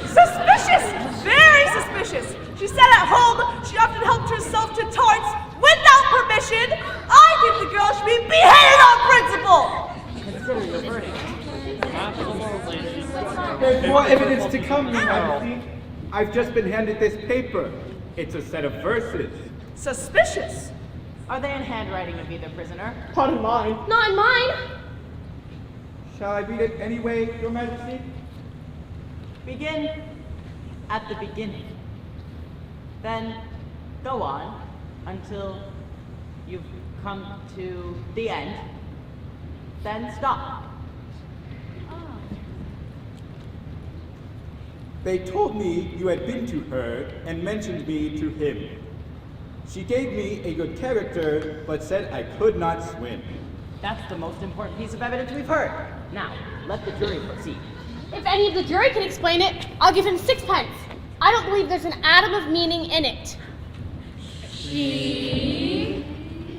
Suspicious! Very suspicious! She said at home she often helped herself to tarts without permission. I think the girl should be beheaded on principle! Consider your verdict. There's more evidence to come, Your Majesty. I've just been handed this paper. It's a set of verses. Suspicious! Are they in handwriting of either prisoner? Not in mine. Not in mine. Shall I read it anyway, Your Majesty? Begin at the beginning. Then go on until you've come to the end. Then stop. They told me you had been to her and mentioned me to him. She gave me a good character, but said I could not swim. That's the most important piece of evidence we've heard. Now, let the jury proceed. If any of the jury can explain it, I'll give him 6 pence. I don't believe there's an atom of meaning in it. She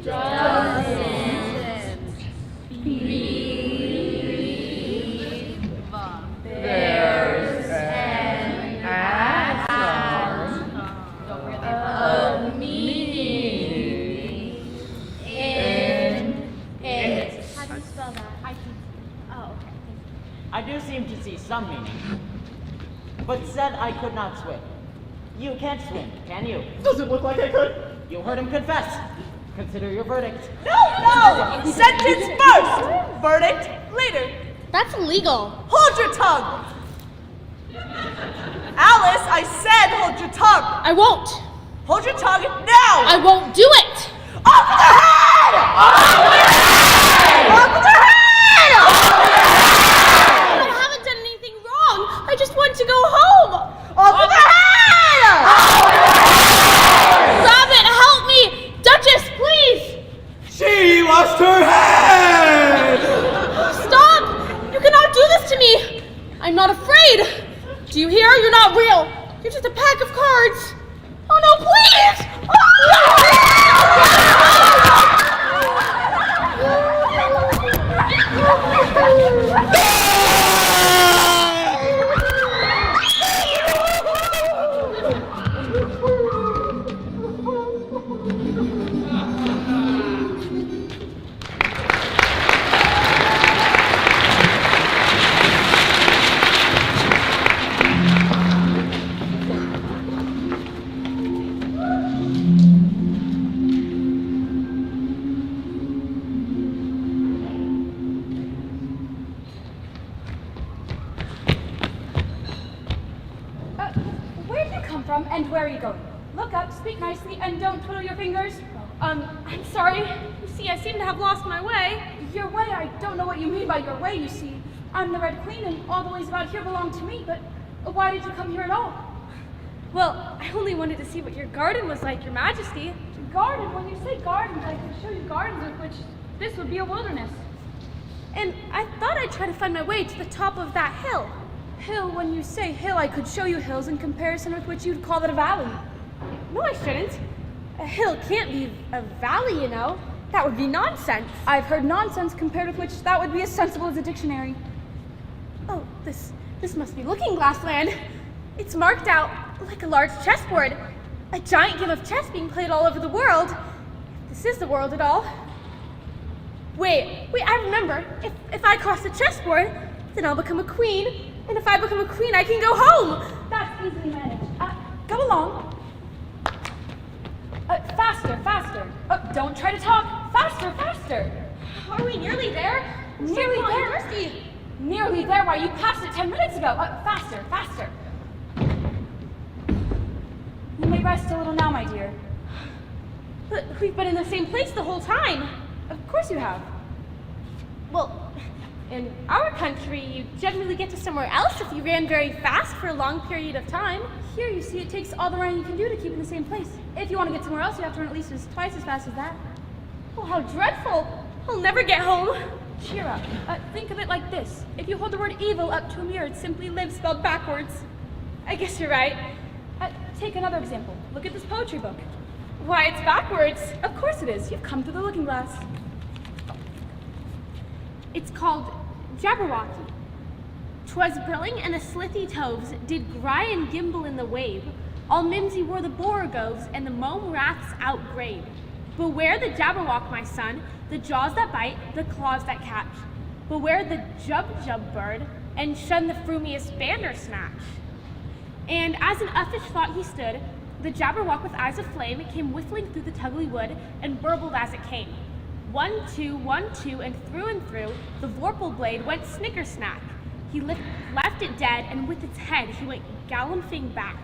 doesn't believe there's an atom of meaning in it. How do you spell that? Oh, okay. I do seem to see some meaning. but said I could not swim. You can't swim, can you? Does it look like I could? You heard him confess. Consider your verdict. No! Sentence first! Verdict later. That's illegal. Hold your tongue! Alice, I said hold your tongue! I won't. Hold your tongue now! I won't do it. Off with her head! Off with her head! I haven't done anything wrong. I just want to go home. Off with her head! Rabbit, help me. Duchess, please. She lost her head! Stop. You cannot do this to me. I'm not afraid. Do you hear? You're not real. You're just a pack of cards. Oh no, please! Where did you come from and where are you going? Look up, speak nicely, and don't twiddle your fingers. I'm sorry. You see, I seem to have lost my way. Your way? I don't know what you mean by your way, you see. I'm the Red Queen, and all the ways about here belong to me, but why did you come here at all? Well, I only wanted to see what your garden was like, Your Majesty. Garden? When you say gardens, I can show you gardens of which this would be a wilderness. And I thought I'd try to find my way to the top of that hill. Hill, when you say hill, I could show you hills in comparison with which you'd call it a valley. No, I shouldn't. A hill can't be a valley, you know. That would be nonsense. I've heard nonsense compared with which that would be as sensible as a dictionary. Oh, this must be Looking Glass Land. It's marked out like a large chessboard. A giant game of chess being played all over the world. If this is the world at all. Wait, I remember. If I cross the chessboard, then I'll become a queen. And if I become a queen, I can go home. That's easily managed. Come along. Faster. Don't try to talk. Faster. Are we nearly there? Nearly there. Thirsty. Nearly there. Why, you passed it 10 minutes ago. Faster. You may rest a little now, my dear. But we've been in the same place the whole time. Of course you have. Well, in our country, you generally get to somewhere else if you ran very fast for a long period of time. Here, you see, it takes all the running you can do to keep in the same place. If you want to get somewhere else, you have to run at least twice as fast as that. Oh, how dreadful. I'll never get home. Cheer up. Think of it like this. If you hold the word evil up to a mirror, it simply lives spelled backwards. I guess you're right. Take another example. Look at this poetry book. Why, it's backwards. Of course it is. You've come through the looking glass. It's called Jabberwocky. 'Twas brilling and the slithy toves did gry and gimble in the wave. All mimsy were the borogoves and the mome raths outgrave. Beware the Jabberwock, my son, the jaws that bite, the claws that catch. Beware the jub bird, and shun the frumious bandersnatch. And as an uffish thought he stood, the Jabberwock with eyes of flame came whistling through the tuggly wood and burbled as it came. 1, 2, 1, 2, and through, the vorpal blade went snicker-snack. He left it dead, and with its head he went galloping back.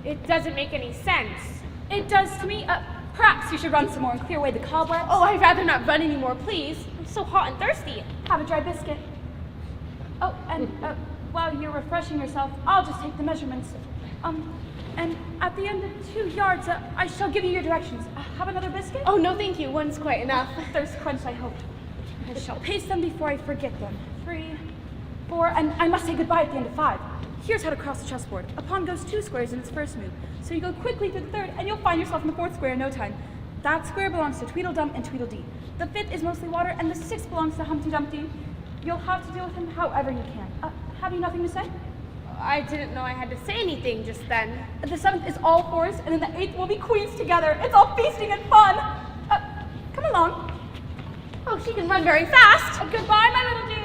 It doesn't make any sense. It does to me. Perhaps you should run some more and clear away the cobwebs. Oh, I'd rather not run anymore, please. I'm so hot and thirsty. Have a dry biscuit. Oh, and while you're refreshing yourself, I'll just take the measurements. And at the end of 2 yards, I shall give you your directions. Have another biscuit? Oh, no, thank you. One's quite enough. Thirst quenched, I hope. I shall paste them before I forget them. 3, 4, and I must say goodbye at the end of 5. Here's how to cross the chessboard. A pawn goes 2 squares in its first move. So you go quickly through the third, and you'll find yourself in the 4th square in no time. That square belongs to Tweedledum and Tweedledee. The 5th is mostly water, and the 6th belongs to Humpty Dumpty. You'll have to deal with him however you can. Have you nothing to say? I didn't know I had to say anything just then. The 7th is all fours, and then the 8th will be queens together. It's all feasting and fun. Come along. Oh, she can run very fast. Goodbye, my little dear.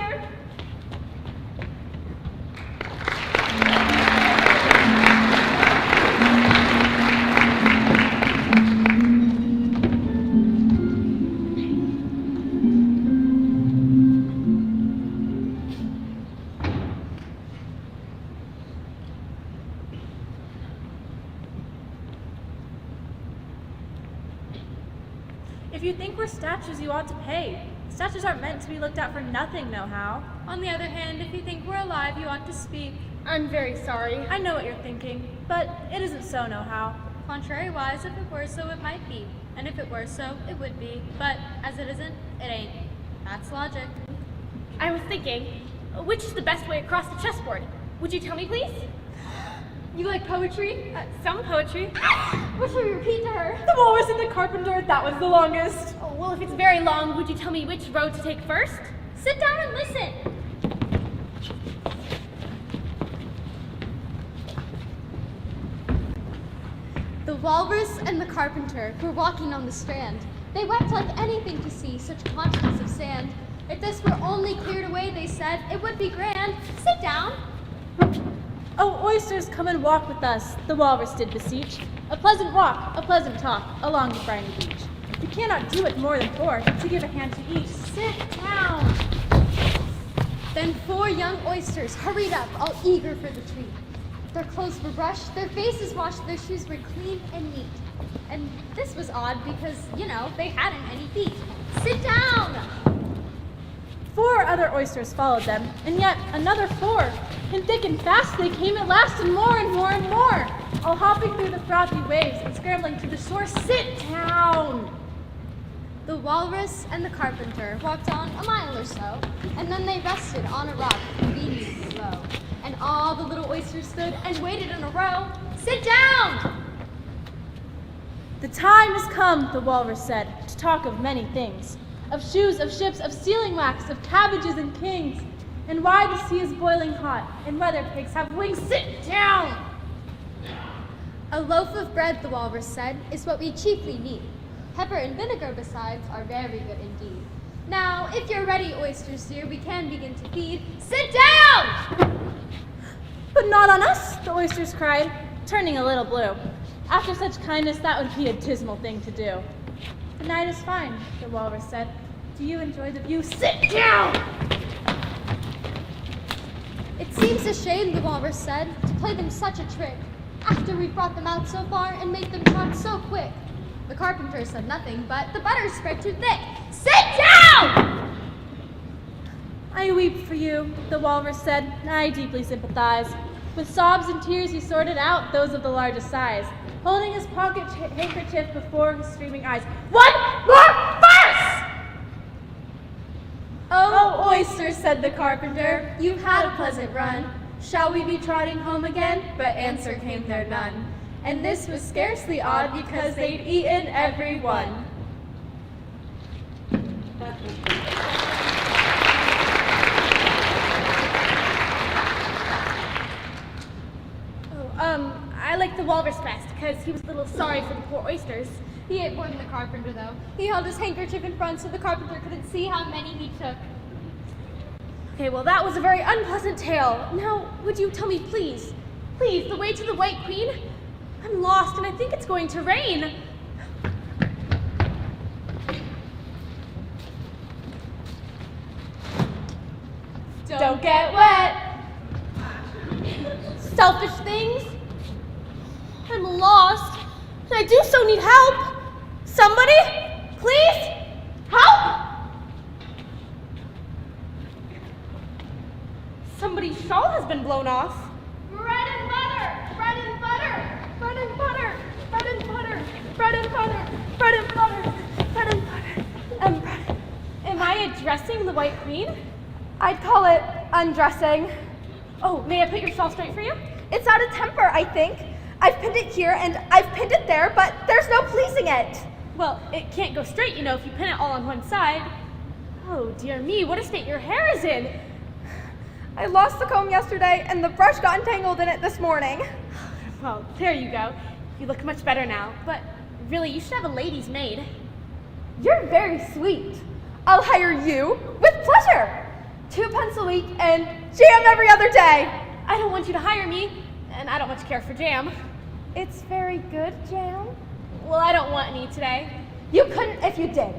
If you think we're statues, you ought to pay. Statues aren't meant to be looked at for nothing, no-how. On the other hand, if you think we're alive, you ought to speak. I'm very sorry. I know what you're thinking, but it isn't so, no-how. Contrary-wise, if it were so, it might be. And if it were so, it would be. But as it isn't, it ain't. That's logic. I was thinking, which is the best way across the chessboard? Would you tell me, please? You like poetry? Some poetry. What should we repeat to her? The walrus and the carpenter, that was the longest. Oh, well, if it's very long, would you tell me which road to take first? Sit down and listen. The walrus and the carpenter were walking on the strand. They wept like anything to see such continents of sand. If this were only cleared away, they said, it would be grand. Sit down. Oh, oysters, come and walk with us, the walrus did beseech. A pleasant walk, a pleasant talk, along the briny beach. You cannot do it more than four, to give a hand to each. Sit down. Then 4 young oysters hurried up, all eager for the treat. Their clothes were brushed, their faces washed, their shoes were clean and neat. And this was odd because, they hadn't any feet. Sit down! 4 other oysters followed them, and yet another 4. And thick and fast they came at last, and more and more and more, all hopping through the frothy waves and scrambling to the shore. Sit down! The walrus and the carpenter walked on a mile or so, and then they rested on a rock conveniently low. And all the little oysters stood and waited in a row. Sit down! The time has come, the walrus said, to talk of many things. Of shoes, of ships, of sealing wax, of cabbages and kings. And why the sea is boiling hot, and whether pigs have wings. Sit down! A loaf of bread, the walrus said, is what we chiefly need. Pepper and vinegar, besides, are very good indeed. Now, if you're ready, oysters dear, we can begin to feed. Sit down! But not on us, the oysters cried, turning a little blue. After such kindness, that would be a dismal thing to do. The night is fine, the walrus said. Do you enjoy the view? Sit down! It seems a shame, the walrus said, to play them such a trick, after we've brought them out so far and made them trot so quick. The carpenter said nothing, but the butter spread too thick. Sit down! I weep for you, the walrus said, and I deeply sympathize. With sobs and tears he sorted out those of the largest size, holding his pocket handkerchief before his streaming eyes. One more verse! Oh, oysters, said the carpenter, you've had a pleasant run. Shall we be trotting home again? But answer came there none. And this was scarcely odd because they'd eaten every one. I like the walrus best because he was a little sorry for the poor oysters. He ate more than the carpenter, though. He held his handkerchief in front so the carpenter couldn't see how many he took. Okay, well, that was a very unpleasant tale. Now, would you tell me, please, the way to the White Queen? I'm lost, and I think it's going to rain. Don't get wet! Selfish things. I'm lost, and I do so need help. Somebody, please, help! Somebody's shawl has been blown off. Bread and butter! Bread and butter! Bread and butter! Bread and butter! Bread and butter! Bread and butter, bread and butter, bread. Am I addressing the White Queen? I'd call it undressing. Oh, may I put your shawl straight for you? It's out of temper, I think. I've pinned it here and I've pinned it there, but there's no pleasing it. Well, it can't go straight, if you pin it all on one side. Oh, dear me, what a state your hair is in. I lost the comb yesterday and the brush got entangled in it this morning. Well, there you go. You look much better now, but really, you should have a lady's maid. You're very sweet. I'll hire you with pleasure. 2 pence a week and jam every other day. I don't want you to hire me, and I don't much care for jam. It's very good, jam. Well, I don't want any today. You couldn't if you did.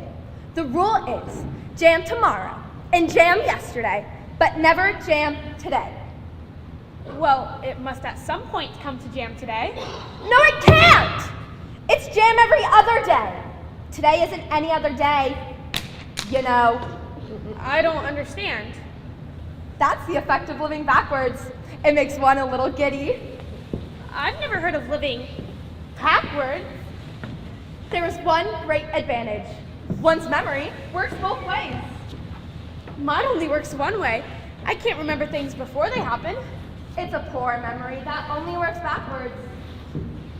The rule is jam tomorrow and jam yesterday, but never jam today. Well, it must at some point come to jam today. No, it can't! It's jam every other day. Today isn't any other day, you know. I don't understand. That's the effect of living backwards. It makes one a little giddy. I've never heard of living. Backwards? There is one great advantage. One's memory works both ways. Mine only works one way. I can't remember things before they happen. It's a poor memory that only works backwards.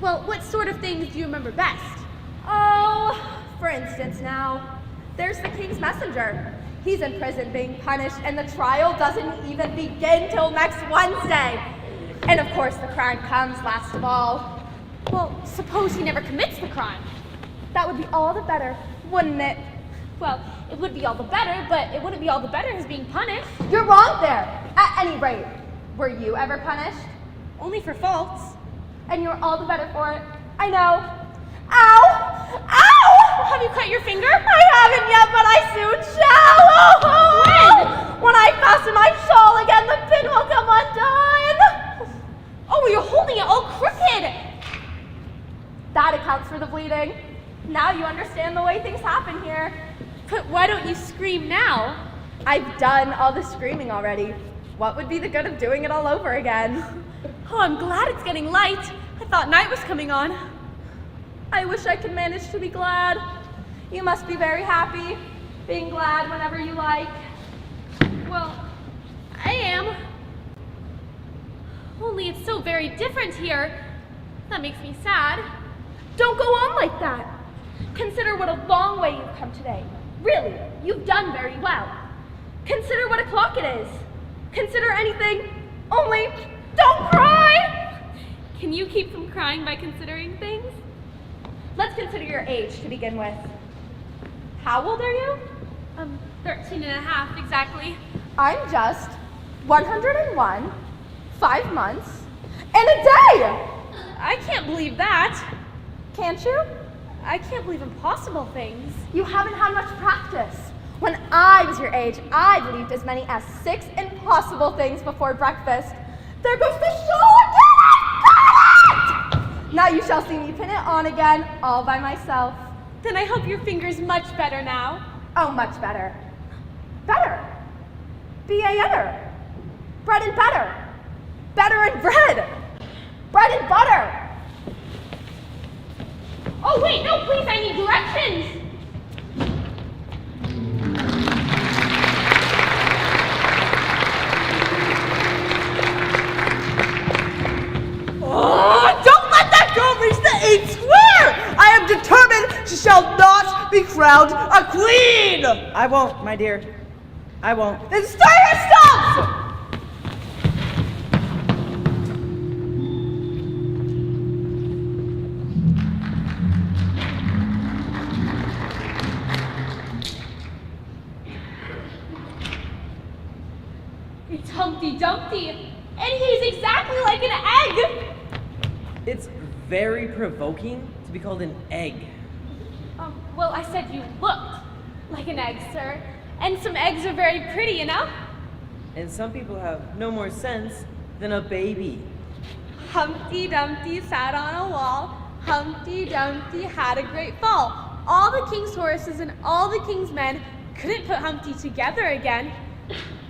Well, what sort of things do you remember best? Oh, for instance now, there's the king's messenger. He's in prison being punished, and the trial doesn't even begin till next Wednesday. And of course, the crime comes last of all. Well, suppose he never commits the crime. That would be all the better, wouldn't it? Well, it would be all the better, but it wouldn't be all the better as being punished. You're wrong there. At any rate, were you ever punished? Only for faults. And you're all the better for it. I know. Ow! Ow! Have you cut your finger? I haven't yet, but I soon shall. When? When I fasten my shawl again, the pin will come undone. Oh, you're holding it all crooked. That accounts for the bleeding. Now you understand the way things happen here. But why don't you scream now? I've done all the screaming already. What would be the good of doing it all over again? Oh, I'm glad it's getting light. I thought night was coming on. I wish I could manage to be glad. You must be very happy, being glad whenever you like. Well, I am. Only it's so very different here. That makes me sad. Don't go on like that. Consider what a long way you've come today. Really, you've done very well. Consider what o'clock it is. Consider anything, only don't cry! Can you keep from crying by considering things? Let's consider your age to begin with. How old are you? 13 and a half, exactly. I'm just 101, 5 months, and a day! I can't believe that. Can't you? I can't believe impossible things. You haven't had much practice. When I was your age, I believed as many as 6 impossible things before breakfast. There goes the shawl again! I got it! Now you shall see me pin it on again, all by myself. Then I hope your finger's much better now. Oh, much better. Better. B-A-N-er. Bread and better. Better and bread. Bread and butter. Oh, wait, no, please, I need directions. Oh, don't let that girl reach the 8 square! I am determined she shall not be crowned a queen! I won't, my dear. I won't. Then start your stumps! It's Humpty Dumpty, and he's exactly like an egg. It's very provoking to be called an egg. Well, I said you looked like an egg, sir. And some eggs are very pretty, you know? And some people have no more sense than a baby. Humpty Dumpty sat on a wall. Humpty Dumpty had a great fall. All the king's horses and all the king's men couldn't put Humpty together again.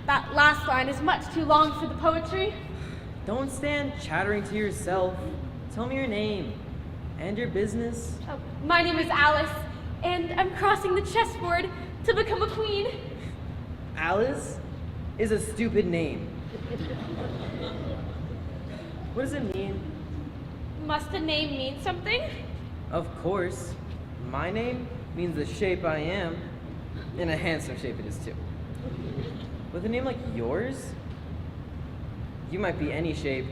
That last line is much too long for the poetry. Don't stand chattering to yourself. Tell me your name and your business. My name is Alice, and I'm crossing the chessboard to become a queen. Alice is a stupid name. What does it mean? Must a name mean something? Of course. My name means the shape I am, and a handsome shape it is too. With a name like yours, you might be any shape.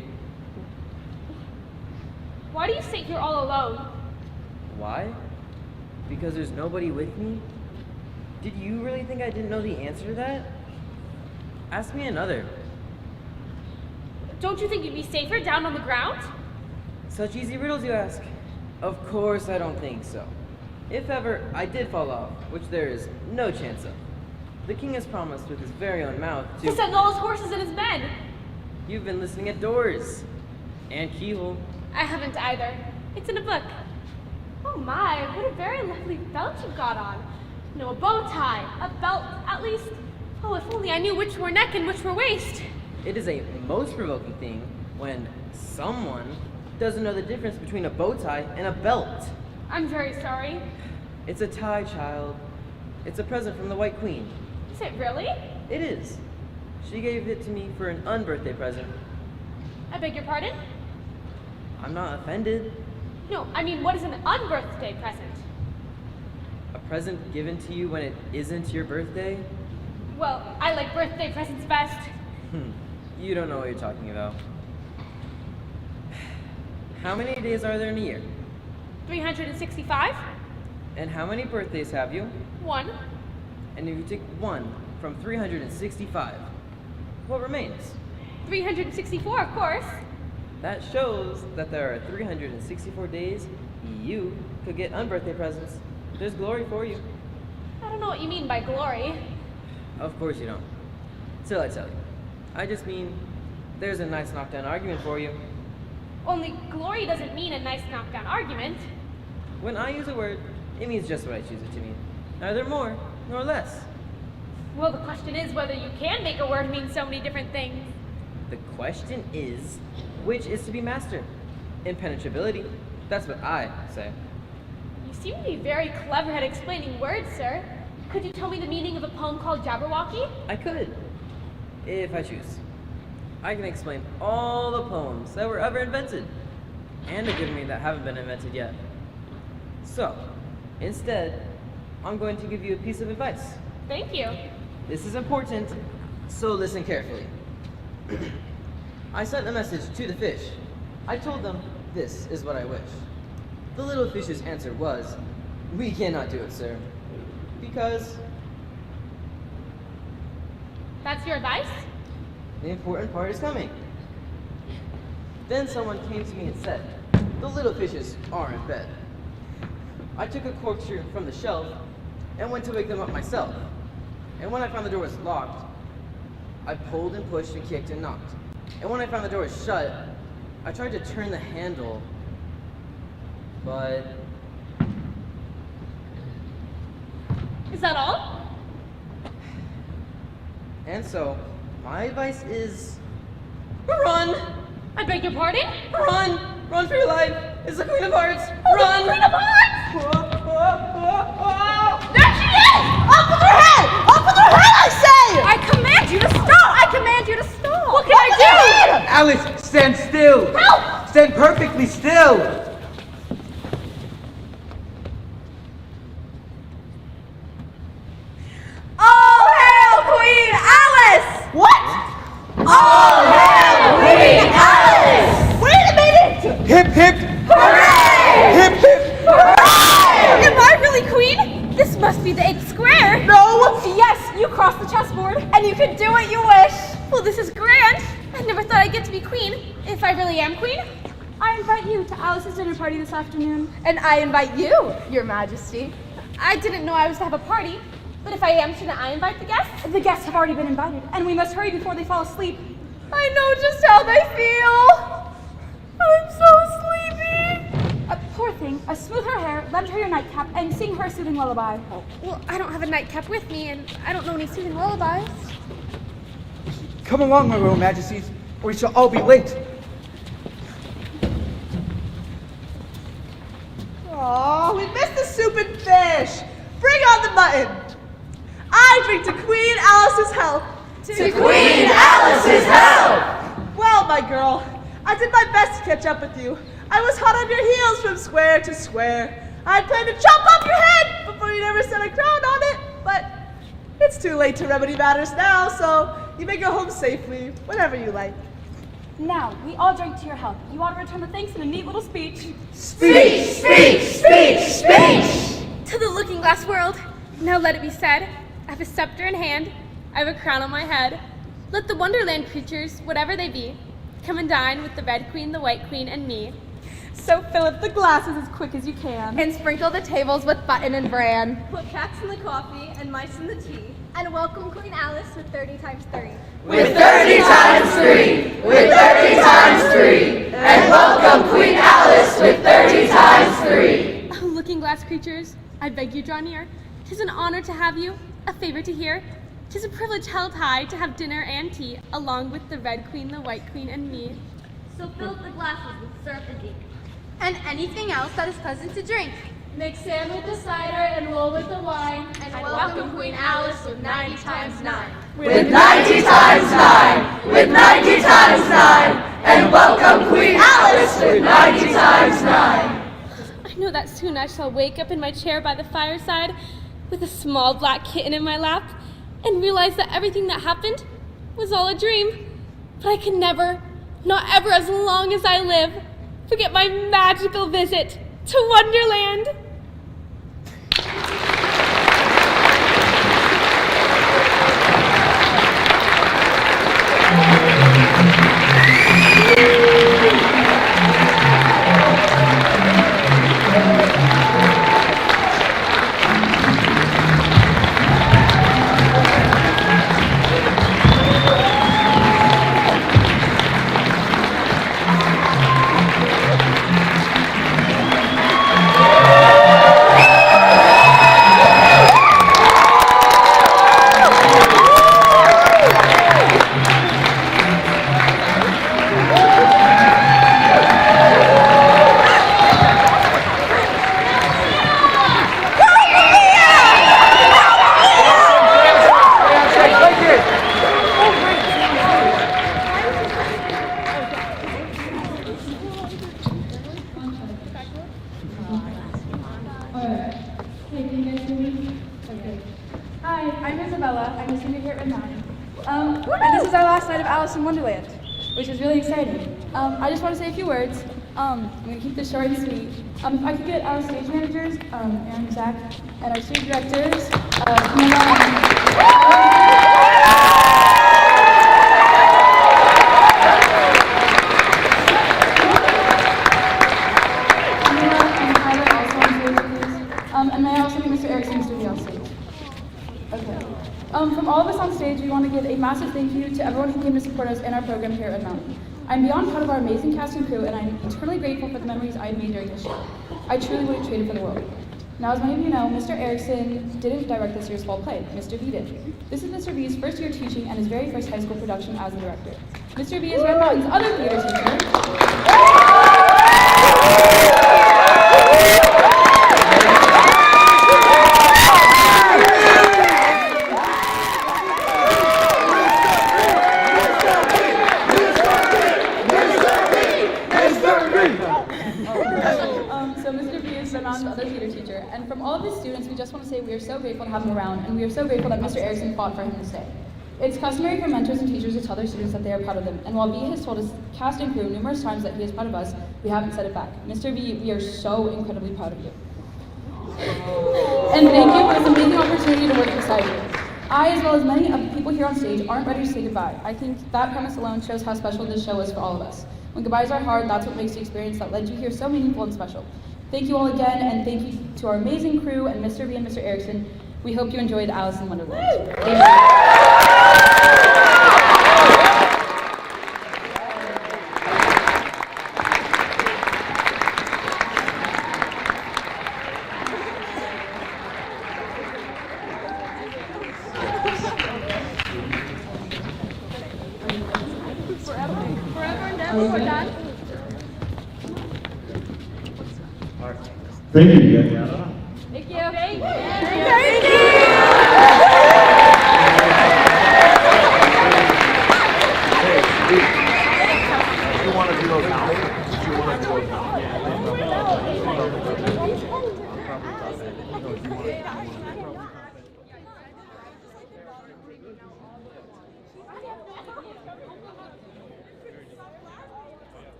Why do you sit here all alone? Why? Because there's nobody with me? Did you really think I didn't know the answer to that? Ask me another. Don't you think you'd be safer down on the ground? Such easy riddles you ask. Of course I don't think so. If ever I did fall off, which there is no chance of, the king has promised with his very own mouth to send all his horses and his men. You've been listening at doors and keyhole. I haven't either. It's in a book. Oh my, what a very lovely belt you've got on. No, a bow tie, a belt, at least. Oh, if only I knew which were neck and which were waist. It is a most provoking thing when someone doesn't know the difference between a bow tie and a belt. I'm very sorry. It's a tie, child. It's a present from the White Queen. Is it really? It is. She gave it to me for an unbirthday present. I beg your pardon? I'm not offended. No, I mean, what is an unbirthday present? A present given to you when it isn't your birthday? Well, I like birthday presents best. You don't know what you're talking about. How many days are there in a year? 365? And how many birthdays have you? 1. And if you take 1 from 365, what remains? 364, of course. That shows that there are 364 days you could get unbirthday presents. There's glory for you. I don't know what you mean by glory. Of course you don't. Till I tell you. I just mean, there's a nice knockdown argument for you. Only glory doesn't mean a nice knockdown argument. When I use a word, it means just what I choose it to mean. Neither more nor less. Well, the question is whether you can make a word mean so many different things. The question is, which is to be mastered? Impenetrability. That's what I say. You seem to be very clever at explaining words, sir. Could you tell me the meaning of a poem called Jabberwocky? I could, if I choose. I can explain all the poems that were ever invented, and a good many that haven't been invented yet. So, instead, I'm going to give you a piece of advice. Thank you. This is important, so listen carefully. I sent a message to the fish. I told them, this is what I wish. The little fish's answer was, we cannot do it, sir. Because That's your advice? the important part is coming. Then someone came to me and said, the little fishes are in bed. I took a corkscrew from the shelf and went to wake them up myself. And when I found the door was locked, I pulled and pushed and kicked and knocked. And when I found the door was shut, I tried to turn the handle, but Is that all? and so my advice is run! I beg your pardon? Run! Run for your life! It's the Queen of Hearts! Oh, Run! the Queen of Hearts! There she is! Up with her head! Up with her head, I say! I command you to stop! I command you to stop! What can I do? Alice, stand still! Help! Stand perfectly still! All hail Queen Alice! What? All hail Queen Alice! Wait a minute! Hip hip! Hooray! Hip hip! Hooray! Am I really queen? This must be the 8th square. No! Yes, you crossed the chessboard. And you can do what you wish. Well, this is grand. I never thought I'd get to be queen, if I really am queen. I invite you to Alice's dinner party this afternoon. And I invite you, Your Majesty. I didn't know I was to have a party, but if I am, shouldn't I invite the guests? The guests have already been invited, and we must hurry before they fall asleep. I know just how they feel. I'm so sleepy. Poor thing, smooth her hair, lend her your nightcap, and sing her a soothing lullaby. Well, I don't have a nightcap with me, and I don't know any soothing lullabies. Come along, my royal majesties, or we shall all be late. Aw, we missed the soup and fish. Bring on the mutton. I drink to Queen Alice's health. To Queen Alice's health! Well, my girl, I did my best to catch up with you. I was hot on your heels from square to square. I planned to chop off your head before you ever set a crown on it, but it's too late to remedy matters now, so you may go home safely, whenever you like. Now, we all drink to your health. You ought to return the thanks in a neat little speech. Speech, speech, speech, speech! To the looking glass world, now let it be said, I have a scepter in hand, I have a crown on my head. Let the Wonderland creatures, whatever they be, come and dine with the Red Queen, the White Queen, and me. So fill up the glasses as quick as you can. And sprinkle the tables with button and bran. Put cats in the coffee and mice in the tea. And welcome Queen Alice with 30 times 3. With 30 times 3! With 30 times 3! And welcome Queen Alice with 30 times 3! glass creatures, I beg you draw near. 'Tis an honor to have you, a favor to hear. 'Tis a privilege held high to have dinner and tea, along with the Red Queen, the White Queen, and me. So fill the glasses with syrup and ink. And anything else that is pleasant to drink. Mix sand with the cider and roll with the wine. And welcome Queen Alice with 90 times 9. With 90 times 9, with 90 times 9, and welcome Queen Alice with 90 times 9. I know that soon I shall wake up in my chair by the fireside with a small black kitten in my lap and realize that everything that happened was all a dream. But I can never, not ever as long as I live, forget my magical visit to Wonderland. In Wonderland, which is really exciting. I just want to say a few words. I'm going to keep this short and sweet. If I could get our stage managers, Aaron and Zach, and our stage directors, Camilla and Tyler also on stage, please. And may I also get Mr. Erickson's to be on stage? Okay. From all of us on stage, we want to give a massive thank you to everyone who came to support us in our program here at Mountain. I'm beyond proud of our amazing cast and crew, and I'm eternally grateful for the memories I have made during this show. I truly wouldn't trade it for the world. Now, as many of you know, Mr. Erickson didn't direct this year's fall play. Mr. B did. This is Mr. B's first year teaching and his very first high school production as a director. Mr. B is Red Mountain's other theater teacher. And from all of his students, we just want to say we are so grateful to have him around, and we are so grateful that Mr. Erickson fought for him to stay. It's customary for mentors and teachers to tell their students that they are proud of them, and while B has told his cast and crew numerous times that he is proud of us, we haven't said it back. Mr. B, we are so incredibly proud of you. And thank you for this amazing opportunity to work beside you. I, as well as many of the people here on stage, aren't ready to say goodbye. I think that premise alone shows how special this show is for all of us. When goodbyes are hard, that's what makes the experience that led you here so meaningful and special. Thank you all again, and thank you to our amazing crew and Mr. B and Mr. Erickson. We hope you enjoyed Alice in Wonderland. Thank you. Forever and ever, we're done. Thank you, Diana.